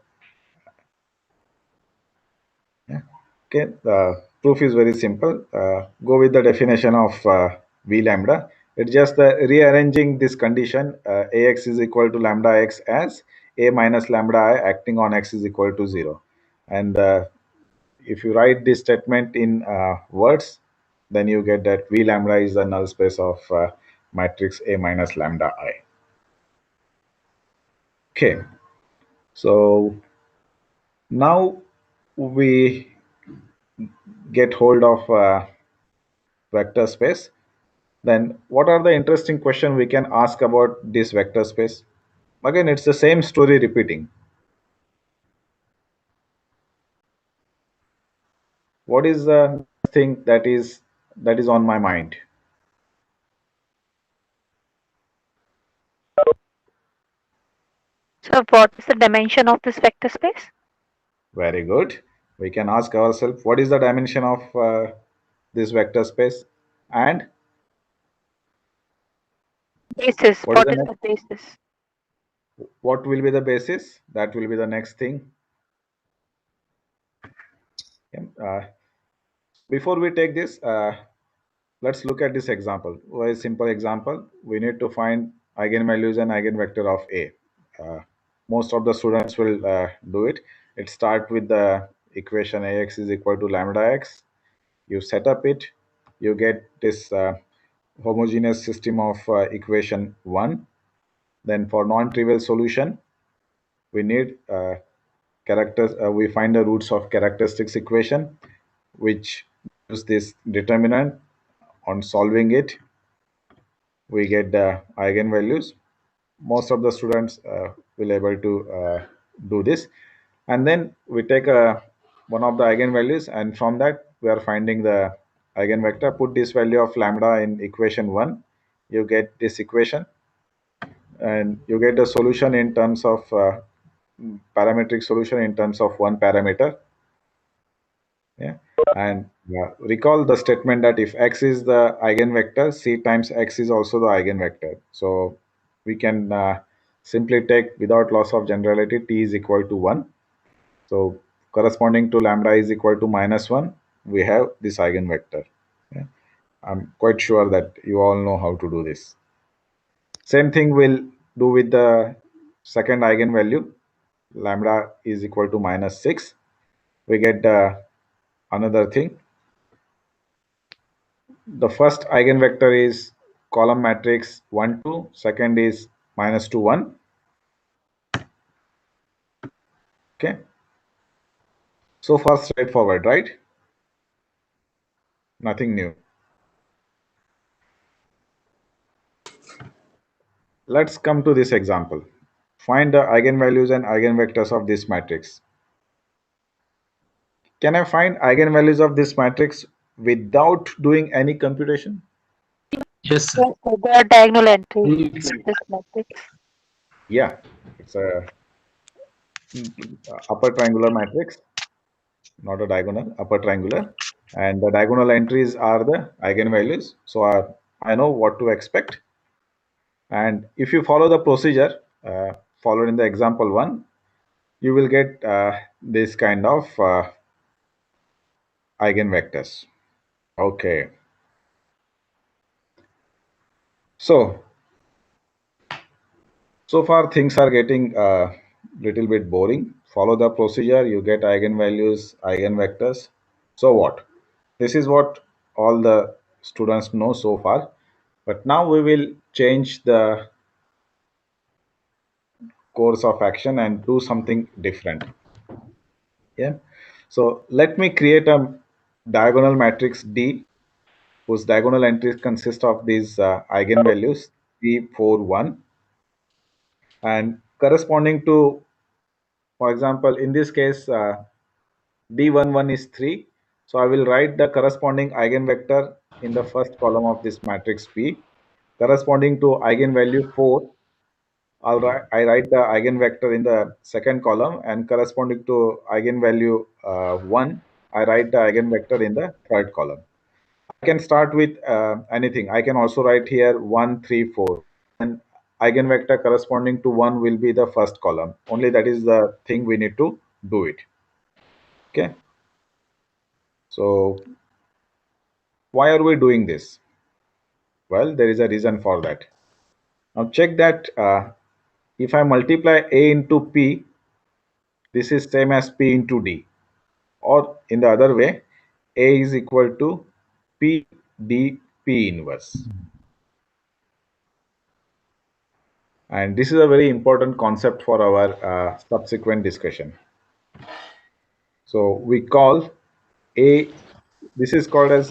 Yeah. Okay, the proof is very simple. Go with the definition of V lambda. It's just rearranging this condition Ax is equal to lambda x as A minus lambda I acting on x is equal to 0. And if you write this statement in words, then you get that V lambda is the null space of matrix A minus lambda I. Okay, so now we get hold of vector space. Then what are the interesting questions we can ask about this vector space? Again, it's the same story repeating. What is the thing that is on my mind? So what is the dimension of this vector space? Very good. We can ask ourselves, what is the dimension of this vector space? And Basis. what is What the is next? the basis? What will be the basis? That will be the next thing. Okay. Before we take this, let's look at this example. Very simple example. We need to find eigenvalues and eigenvector of A. Most of the students will do it. It starts with the equation Ax is equal to lambda x. You set up it, you get this homogeneous system of equation 1. Then for non-trivial solution, we need we find the roots of characteristics equation, which gives this determinant. On solving it, we get the eigenvalues. Most of the students will able to do this, and then we take one of the eigenvalues, and from that we are finding the eigenvector. Put this value of lambda in equation 1. You get this equation, and you get the solution in terms of parametric solution in terms of one parameter. Yeah, and recall the statement that if x is the eigenvector, c times x is also the eigenvector. So we can simply take, without loss of generality, t is equal to 1. So corresponding to lambda is equal to -1, we have this eigenvector. Yeah. I'm quite sure that you all know how to do this. Same thing we'll do with the second eigenvalue. Lambda is equal to -6. We get another thing. The first eigenvector is column matrix 1, 2. Second is -2, 1. Okay. So far straightforward, right? Nothing new. Let's come to this example. Find the eigenvalues and eigenvectors of this matrix. Can I find eigenvalues of this matrix without doing any computation? Yes, sir. Yes, so there are diagonal entries in this matrix. Yeah, it's a upper triangular matrix, not a diagonal, upper triangular. And the diagonal entries are the eigenvalues. So I know what to expect. And if you follow the procedure followed in the example 1, you will get this kind of eigenvectors. Okay. So far things are getting a little bit boring. Follow the procedure, you get eigenvalues, eigenvectors. So what? This is what all the students know so far. But now we will change the course of action and do something different. Yeah. So let me create a diagonal matrix D whose diagonal entries consist of these eigenvalues 3, 4, 1, and corresponding to, for example, in this case, D11 is 3. So I will write the corresponding eigenvector in the first column of this matrix P. Corresponding to eigenvalue 4, I write the eigenvector in the second column, and corresponding to eigenvalue 1, I write the eigenvector in the third column. I can start with anything. I can also write here 1, 3, 4. And eigenvector corresponding to 1 will be the first column. Only that is the thing we need to do it. Okay. So why are we doing this? Well, there is a reason for that. Now check that if I multiply A into P, this is same as P into D. Or in the other way, A is equal to P D P inverse. And this is a very important concept for our subsequent discussion. So we call A, this is called as,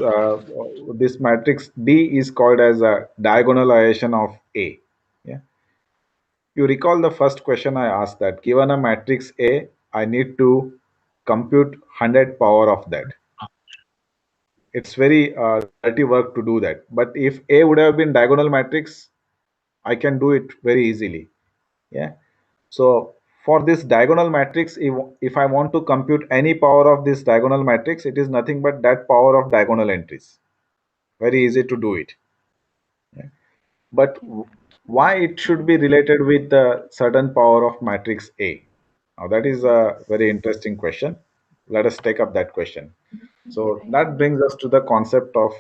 this matrix D is called as a diagonalization of A. Yeah. You recall the first question I asked, that given a matrix A, I need to compute 100 power of that. It's very dirty work to do that. But if A would have been diagonal matrix, I can do it very easily. Yeah. So for this diagonal matrix, if I want to compute any power of this diagonal matrix, it is nothing but that power of diagonal entries. Very easy to do it. Yeah. But why it should be related with the certain power of matrix A? Now that is a very interesting question. Let us take up that question. So that brings us to the concept of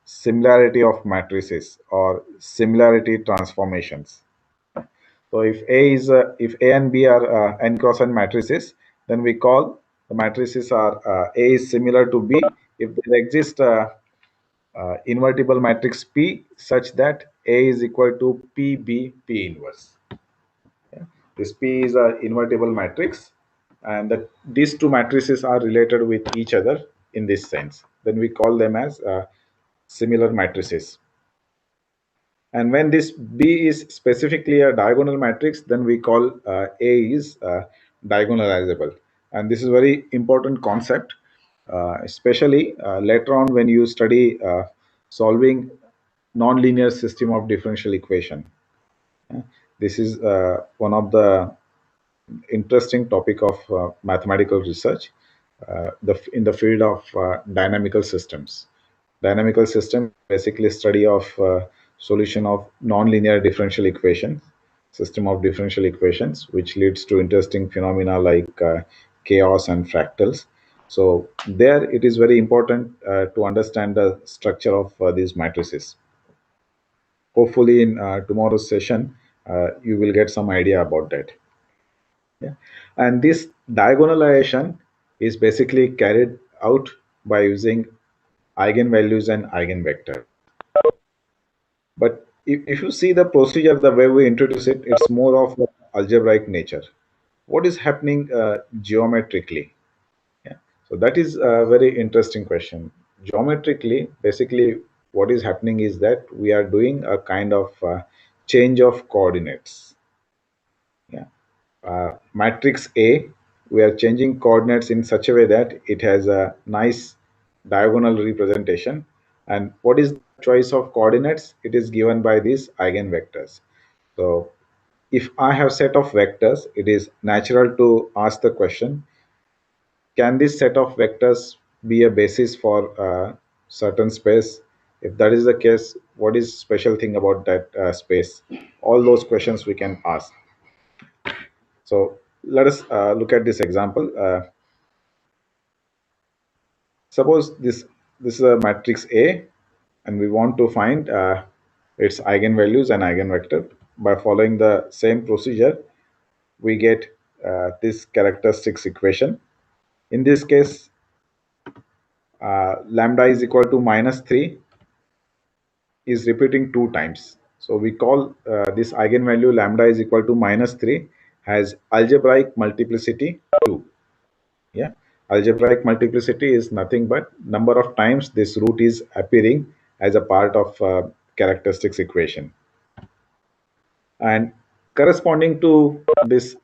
similarity of matrices or similarity transformations. So if A and B are n cross n matrices, then we call the matrices are A is similar to B if there exists invertible matrix P such that A is equal to PB P inverse. Yeah. This P is an invertible matrix, and these two matrices are related with each other in this sense. Then we call them as similar matrices. And when this B is specifically a diagonal matrix, then we call A is diagonalizable. And this is a very important concept. especially later on when you study solving nonlinear system of differential equation. This is one of the interesting topic of mathematical research in the field of dynamical systems. Dynamical system basically study of solution of nonlinear differential equations, system of differential equations, which leads to interesting phenomena like chaos and fractals. So there it is very important to understand the structure of these matrices. Hopefully in tomorrow's session, you will get some idea about that. Yeah. And this diagonalization is basically carried out by using eigenvalues and eigenvector. But if you see the procedure, the way we introduce it, it's more of algebraic nature. What is happening geometrically? Yeah. So that is a very interesting question. Geometrically, basically, what is happening is that we are doing a kind of change of coordinates. Yeah. Matrix A, we are changing coordinates in such a way that it has a nice diagonal representation. And what is the choice of coordinates? It is given by these eigenvectors. So if I have set of vectors, it is natural to ask the question, can this set of vectors be a basis for a certain space? If that is the case, what is special thing about that space? All those questions we can ask. So let us look at this example. Suppose this is a matrix A, and we want to find its eigenvalues and eigenvector. By following the same procedure, we get this characteristics equation. In this case, lambda is equal to -3 is repeating 2 times. So we call this eigenvalue lambda is equal to -3 has algebraic multiplicity 2. Yeah, algebraic multiplicity is nothing but number of times this root is appearing as a part of characteristics equation. And corresponding to this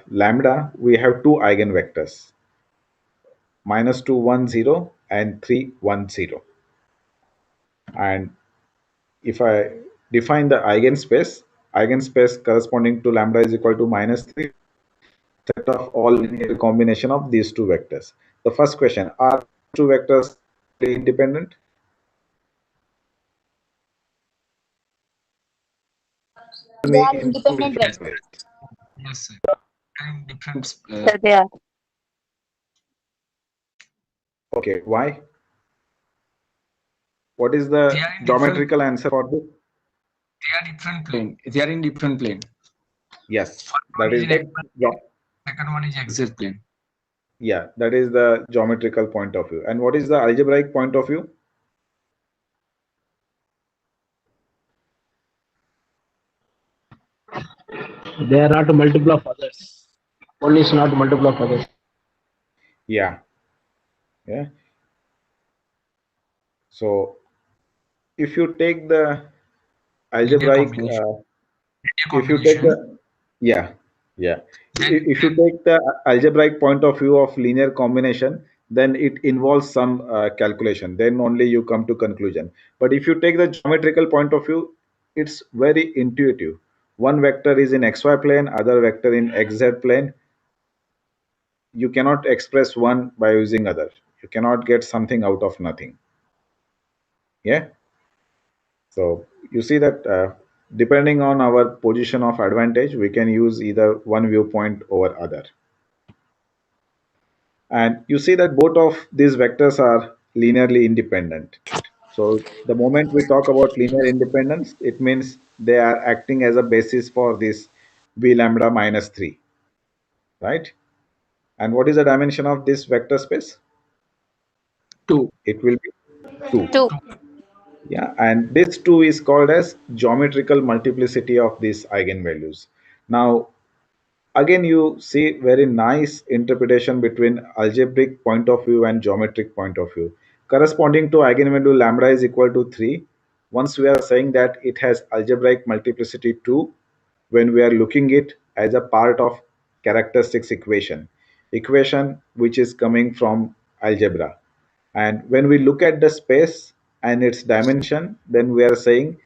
lambda, we have two eigenvectors, -2, 1, 0 and 3, 1, 0. And if I define the eigenspace corresponding to lambda is equal to -3, set of all linear combination of these two vectors. The first question, are two vectors independent? They are independent vectors. Yes, sir. And different. Yes, they are. Okay, why? What is the geometrical answer for this? They are different plane. They are in different plane. Yes, that is the second one is XZ plane. Yeah, that is the geometrical point of view. And what is the algebraic point of view? They are not a multiple of others. One is not a multiple of others. Yeah. Yeah. So if you take the algebraic, if you take the, yeah. If you take the algebraic point of view of linear combination, then it involves some calculation. Then only you come to conclusion. But if you take the geometrical point of view, it's very intuitive. One vector is in xy plane, other vector in xz plane. You cannot express one by using other. You cannot get something out of nothing. Yeah. So you see that depending on our position of advantage, we can use either one viewpoint over other. And you see that both of these vectors are linearly independent. So the moment we talk about linear independence, it means they are acting as a basis for this v lambda -3, right? And what is the dimension of this vector space? 2. It will be 2. 2. Yeah, and this 2 is called as geometrical multiplicity of these eigenvalues. Now, again, you see very nice interpretation between algebraic point of view and geometric point of view. Corresponding to eigenvalue lambda is equal to 3. Once we are saying that it has algebraic multiplicity 2, when we are looking it as a part of characteristics equation which is coming from algebra. And when we look at the space and its dimension, then we are saying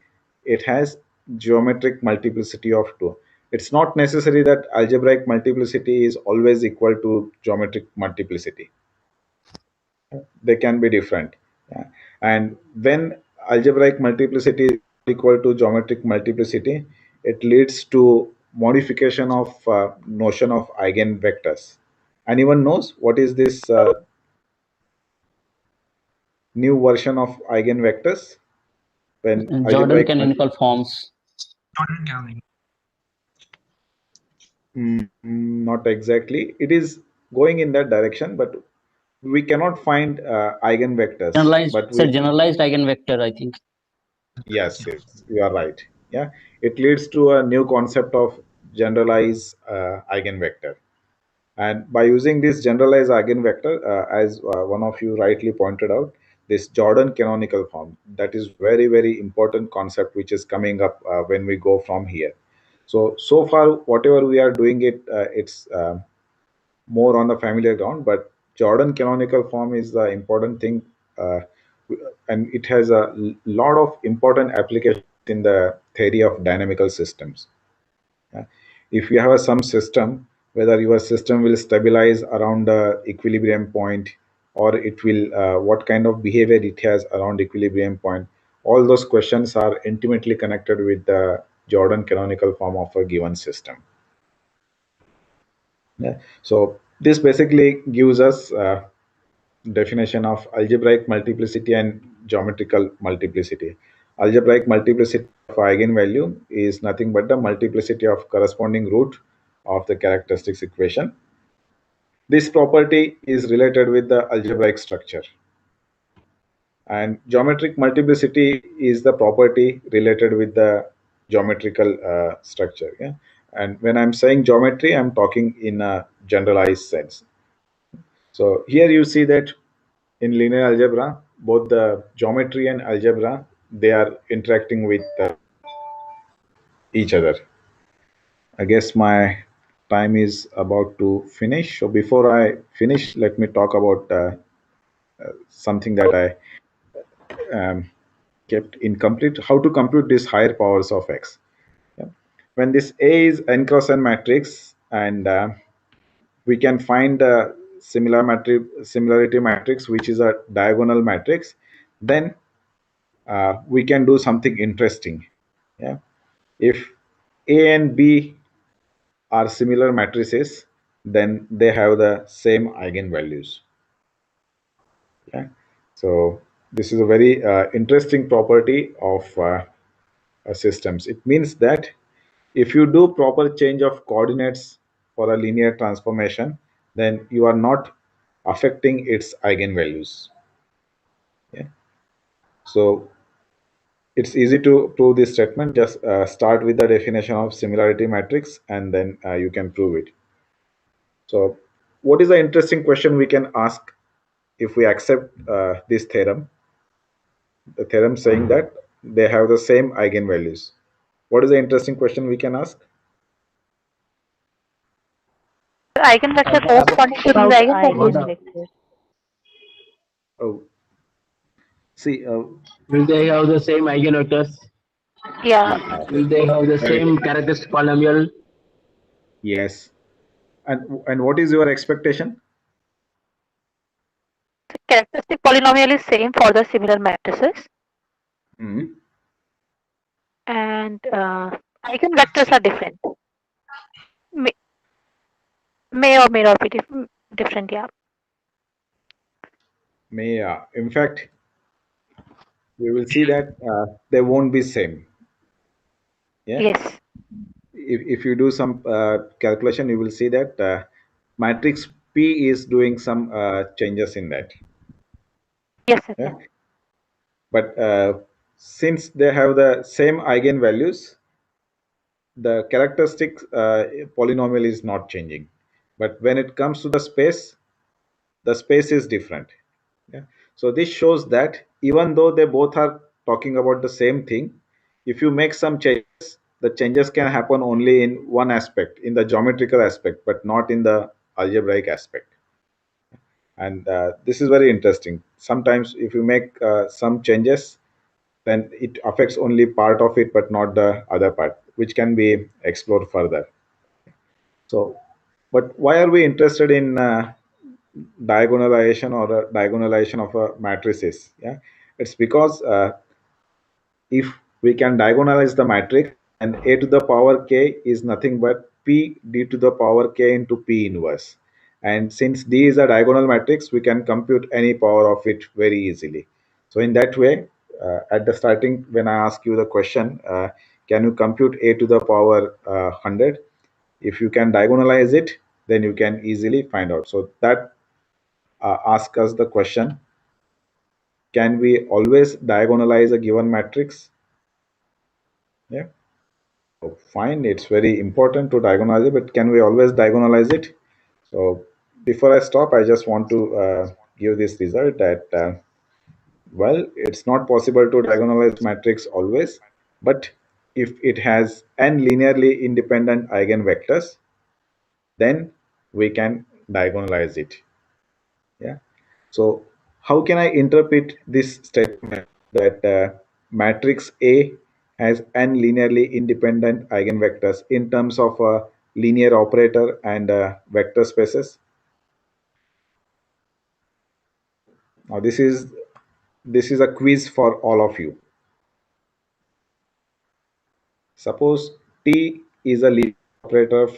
it has geometric multiplicity of 2. It's not necessary that algebraic multiplicity is always equal to geometric multiplicity. They can be different. Yeah. And when algebraic multiplicity is equal to geometric multiplicity, it leads to modification of notion of eigenvectors. Anyone knows what is this new version of eigenvectors? When Jordan algebraic canonical forms. Not exactly. It is going in that direction, but we cannot find eigenvectors. Generalized, But it's a generalized eigenvector, I think. Yes, you are right. Yeah, it leads to a new concept of generalized eigenvector. And by using this generalized eigenvector, as one of you rightly pointed out, this Jordan canonical form, that is very, very important concept which is coming up when we go from here. So far, whatever we are doing it's more on the familiar ground, but Jordan canonical form is the important thing, and it has a lot of important applications in the theory of dynamical systems. If you have some system, whether your system will stabilize around the equilibrium point, or it will, what kind of behavior it has around equilibrium point, all those questions are intimately connected with the Jordan canonical form of a given system. Yeah. So this basically gives us definition of algebraic multiplicity and geometrical multiplicity. Algebraic multiplicity of eigenvalue is nothing but the multiplicity of corresponding root of the characteristics equation. This property is related with the algebraic structure. And geometric multiplicity is the property related with the geometrical structure. Yeah? And when I'm saying geometry, I'm talking in a generalized sense. So here you see that in linear algebra, both the geometry and algebra, they are interacting with each other. I guess my time is about to finish. So before I finish, let me talk about something that I kept incomplete. How to compute these higher powers of x. Yeah. When this A is n cross n matrix, and we can find a similarity matrix, which is a diagonal matrix, then we can do something interesting. Yeah, if A and B are similar matrices, then they have the same eigenvalues. Yeah, so this is a very interesting property of systems. It means that if you do proper change of coordinates for a linear transformation, then you are not affecting its eigenvalues. Yeah. So it's easy to prove this statement. Just start with the definition of similarity matrix, and then you can prove it. So what is the interesting question we can ask if we accept this theorem? The theorem saying that they have the same eigenvalues. What is the interesting question we can ask? The eigenvector corresponding to these eigenvalues. Oh, see, Will they have the same eigenvectors? Yeah. Will they have the same characteristic polynomial? Yes. And what is your expectation? The characteristic polynomial is same for the similar matrices. And eigenvectors are different. May or may not be different, yeah. May, in fact, we will see that they won't be same. Yeah. Yes. If you do some calculation, you will see that matrix P is doing some changes in that. Yes. Yeah? But since they have the same eigenvalues, the characteristic polynomial is not changing. But when it comes to the space is different. Yeah? So this shows that even though they both are talking about the same thing, if you make some changes, the changes can happen only in one aspect, in the geometrical aspect, but not in the algebraic aspect. And this is very interesting. Sometimes if you make some changes, then it affects only part of it, but not the other part, which can be explored further. So, but why are we interested in diagonalization or diagonalization of a matrices? Yeah, it's because if we can diagonalize the matrix, and a to the power k is nothing but p d to the power k into p inverse. And since d is a diagonal matrix, we can compute any power of it very easily. So in that way, at the starting, when I ask you the question, can you compute a to the power 100? If you can diagonalize it, then you can easily find out. So that asks us the question, can we always diagonalize a given matrix? Yeah. So fine, it's very important to diagonalize it, but can we always diagonalize it? So before I stop, I just want to give this result that, well, it's not possible to diagonalize matrix always, but if it has n linearly independent eigenvectors, then we can diagonalize it. Yeah. So how can I interpret this statement that matrix A has n linearly independent eigenvectors in terms of a linear operator and vector spaces? Now this is a quiz for all of you. Suppose T is a linear operator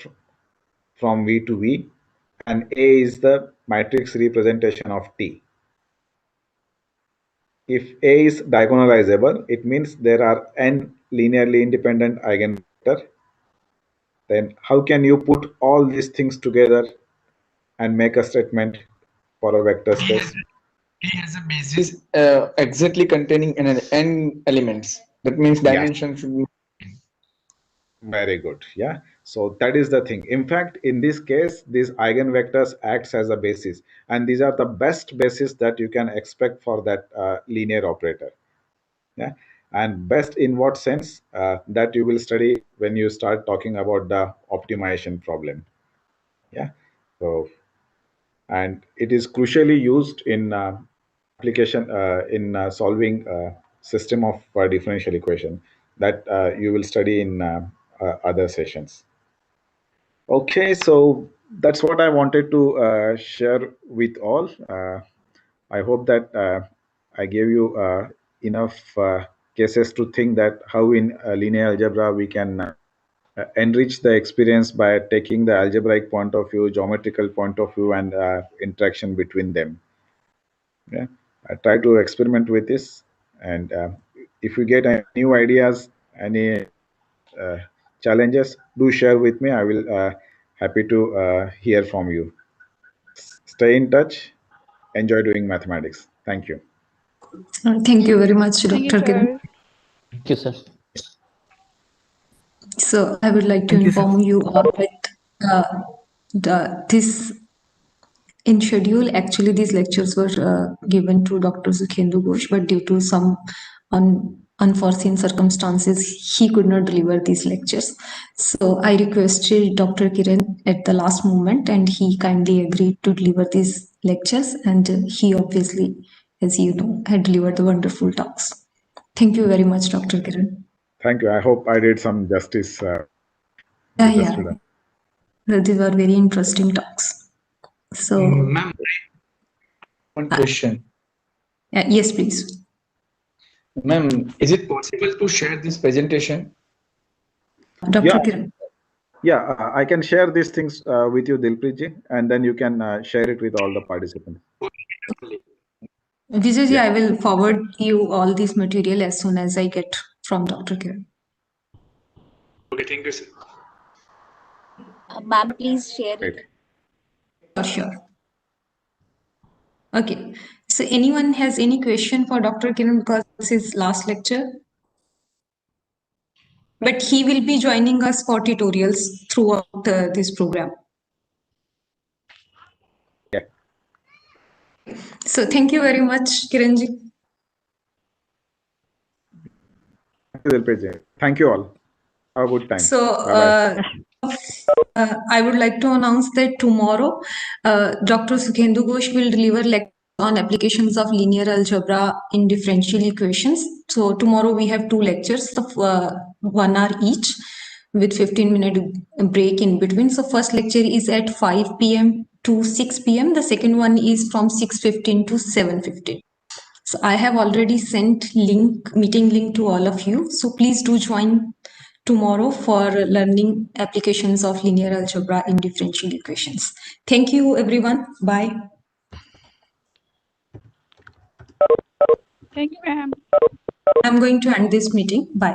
from V to V, and A is the matrix representation of T. If A is diagonalizable, it means there are n linearly independent eigenvectors. Then how can you put all these things together and make a statement for a vector space? T has a basis exactly containing n elements. That means dimension should be. Very good. Yeah. So that is the thing. In fact, in this case, these eigenvectors acts as a basis, and these are the best basis that you can expect for that linear operator. Yeah. And best in what sense? That you will study when you start talking about the optimization problem. Yeah. So, and it is crucially used in application in solving system of differential equation that you will study in other sessions. Okay, so that's what I wanted to share with all. I hope that I gave you enough cases to think that how in linear algebra we can enrich the experience by taking the algebraic point of view, geometrical point of view, and interaction between them. Yeah, I try to experiment with this, and if you get any new ideas, any challenges, do share with me. I will happy to hear from you. Stay in touch. Enjoy doing mathematics. Thank you. Thank you very much, Thank you, Dr. Kiran. sir. Thank you, sir. So I would like to inform you all with this in schedule. Actually, these lectures were given to Dr. Sukhendu Ghosh, but due to some unforeseen circumstances, he could not deliver these lectures. So I requested Dr. Kiran at the last moment, and he kindly agreed to deliver these lectures. And he obviously, as you know, had delivered the wonderful talks. Thank you very much, Dr. Kiran. Thank you. I hope I did some justice. Yeah. These were very interesting talks. So, Ma'am, one question. yes, please. Ma'am, is it possible to share this presentation? Dr. Kiran. Yeah, I can share these things with you, Dilpreet, and then you can share it with all the participants. Vijay, I will forward you all this material as soon as I get from Dr. Kiran. Okay, thank you, sir. Ma'am, please share it. Sure. Okay. So anyone has any question for Dr. Kiran, because this is last lecture? But he will be joining us for tutorials throughout this program. Yeah. So thank you very much, Kiranji. Thank you, Dilpreet. Thank you all. Have a good time. So Bye-bye. I would like to announce that tomorrow, Dr. Sukhendu Ghosh will deliver lecture on applications of linear algebra in differential equations. So tomorrow we have 2 lectures of 1 hour each with 15-minute break in between. So first lecture is at 5 p.m. to 6 p.m. The second one is from 6:15 to 7:15. So I have already sent meeting link to all of you. So please do join tomorrow for learning applications of linear algebra in differential equations. Thank you, everyone. Bye. Thank you, ma'am. I'm going to end this meeting. Bye.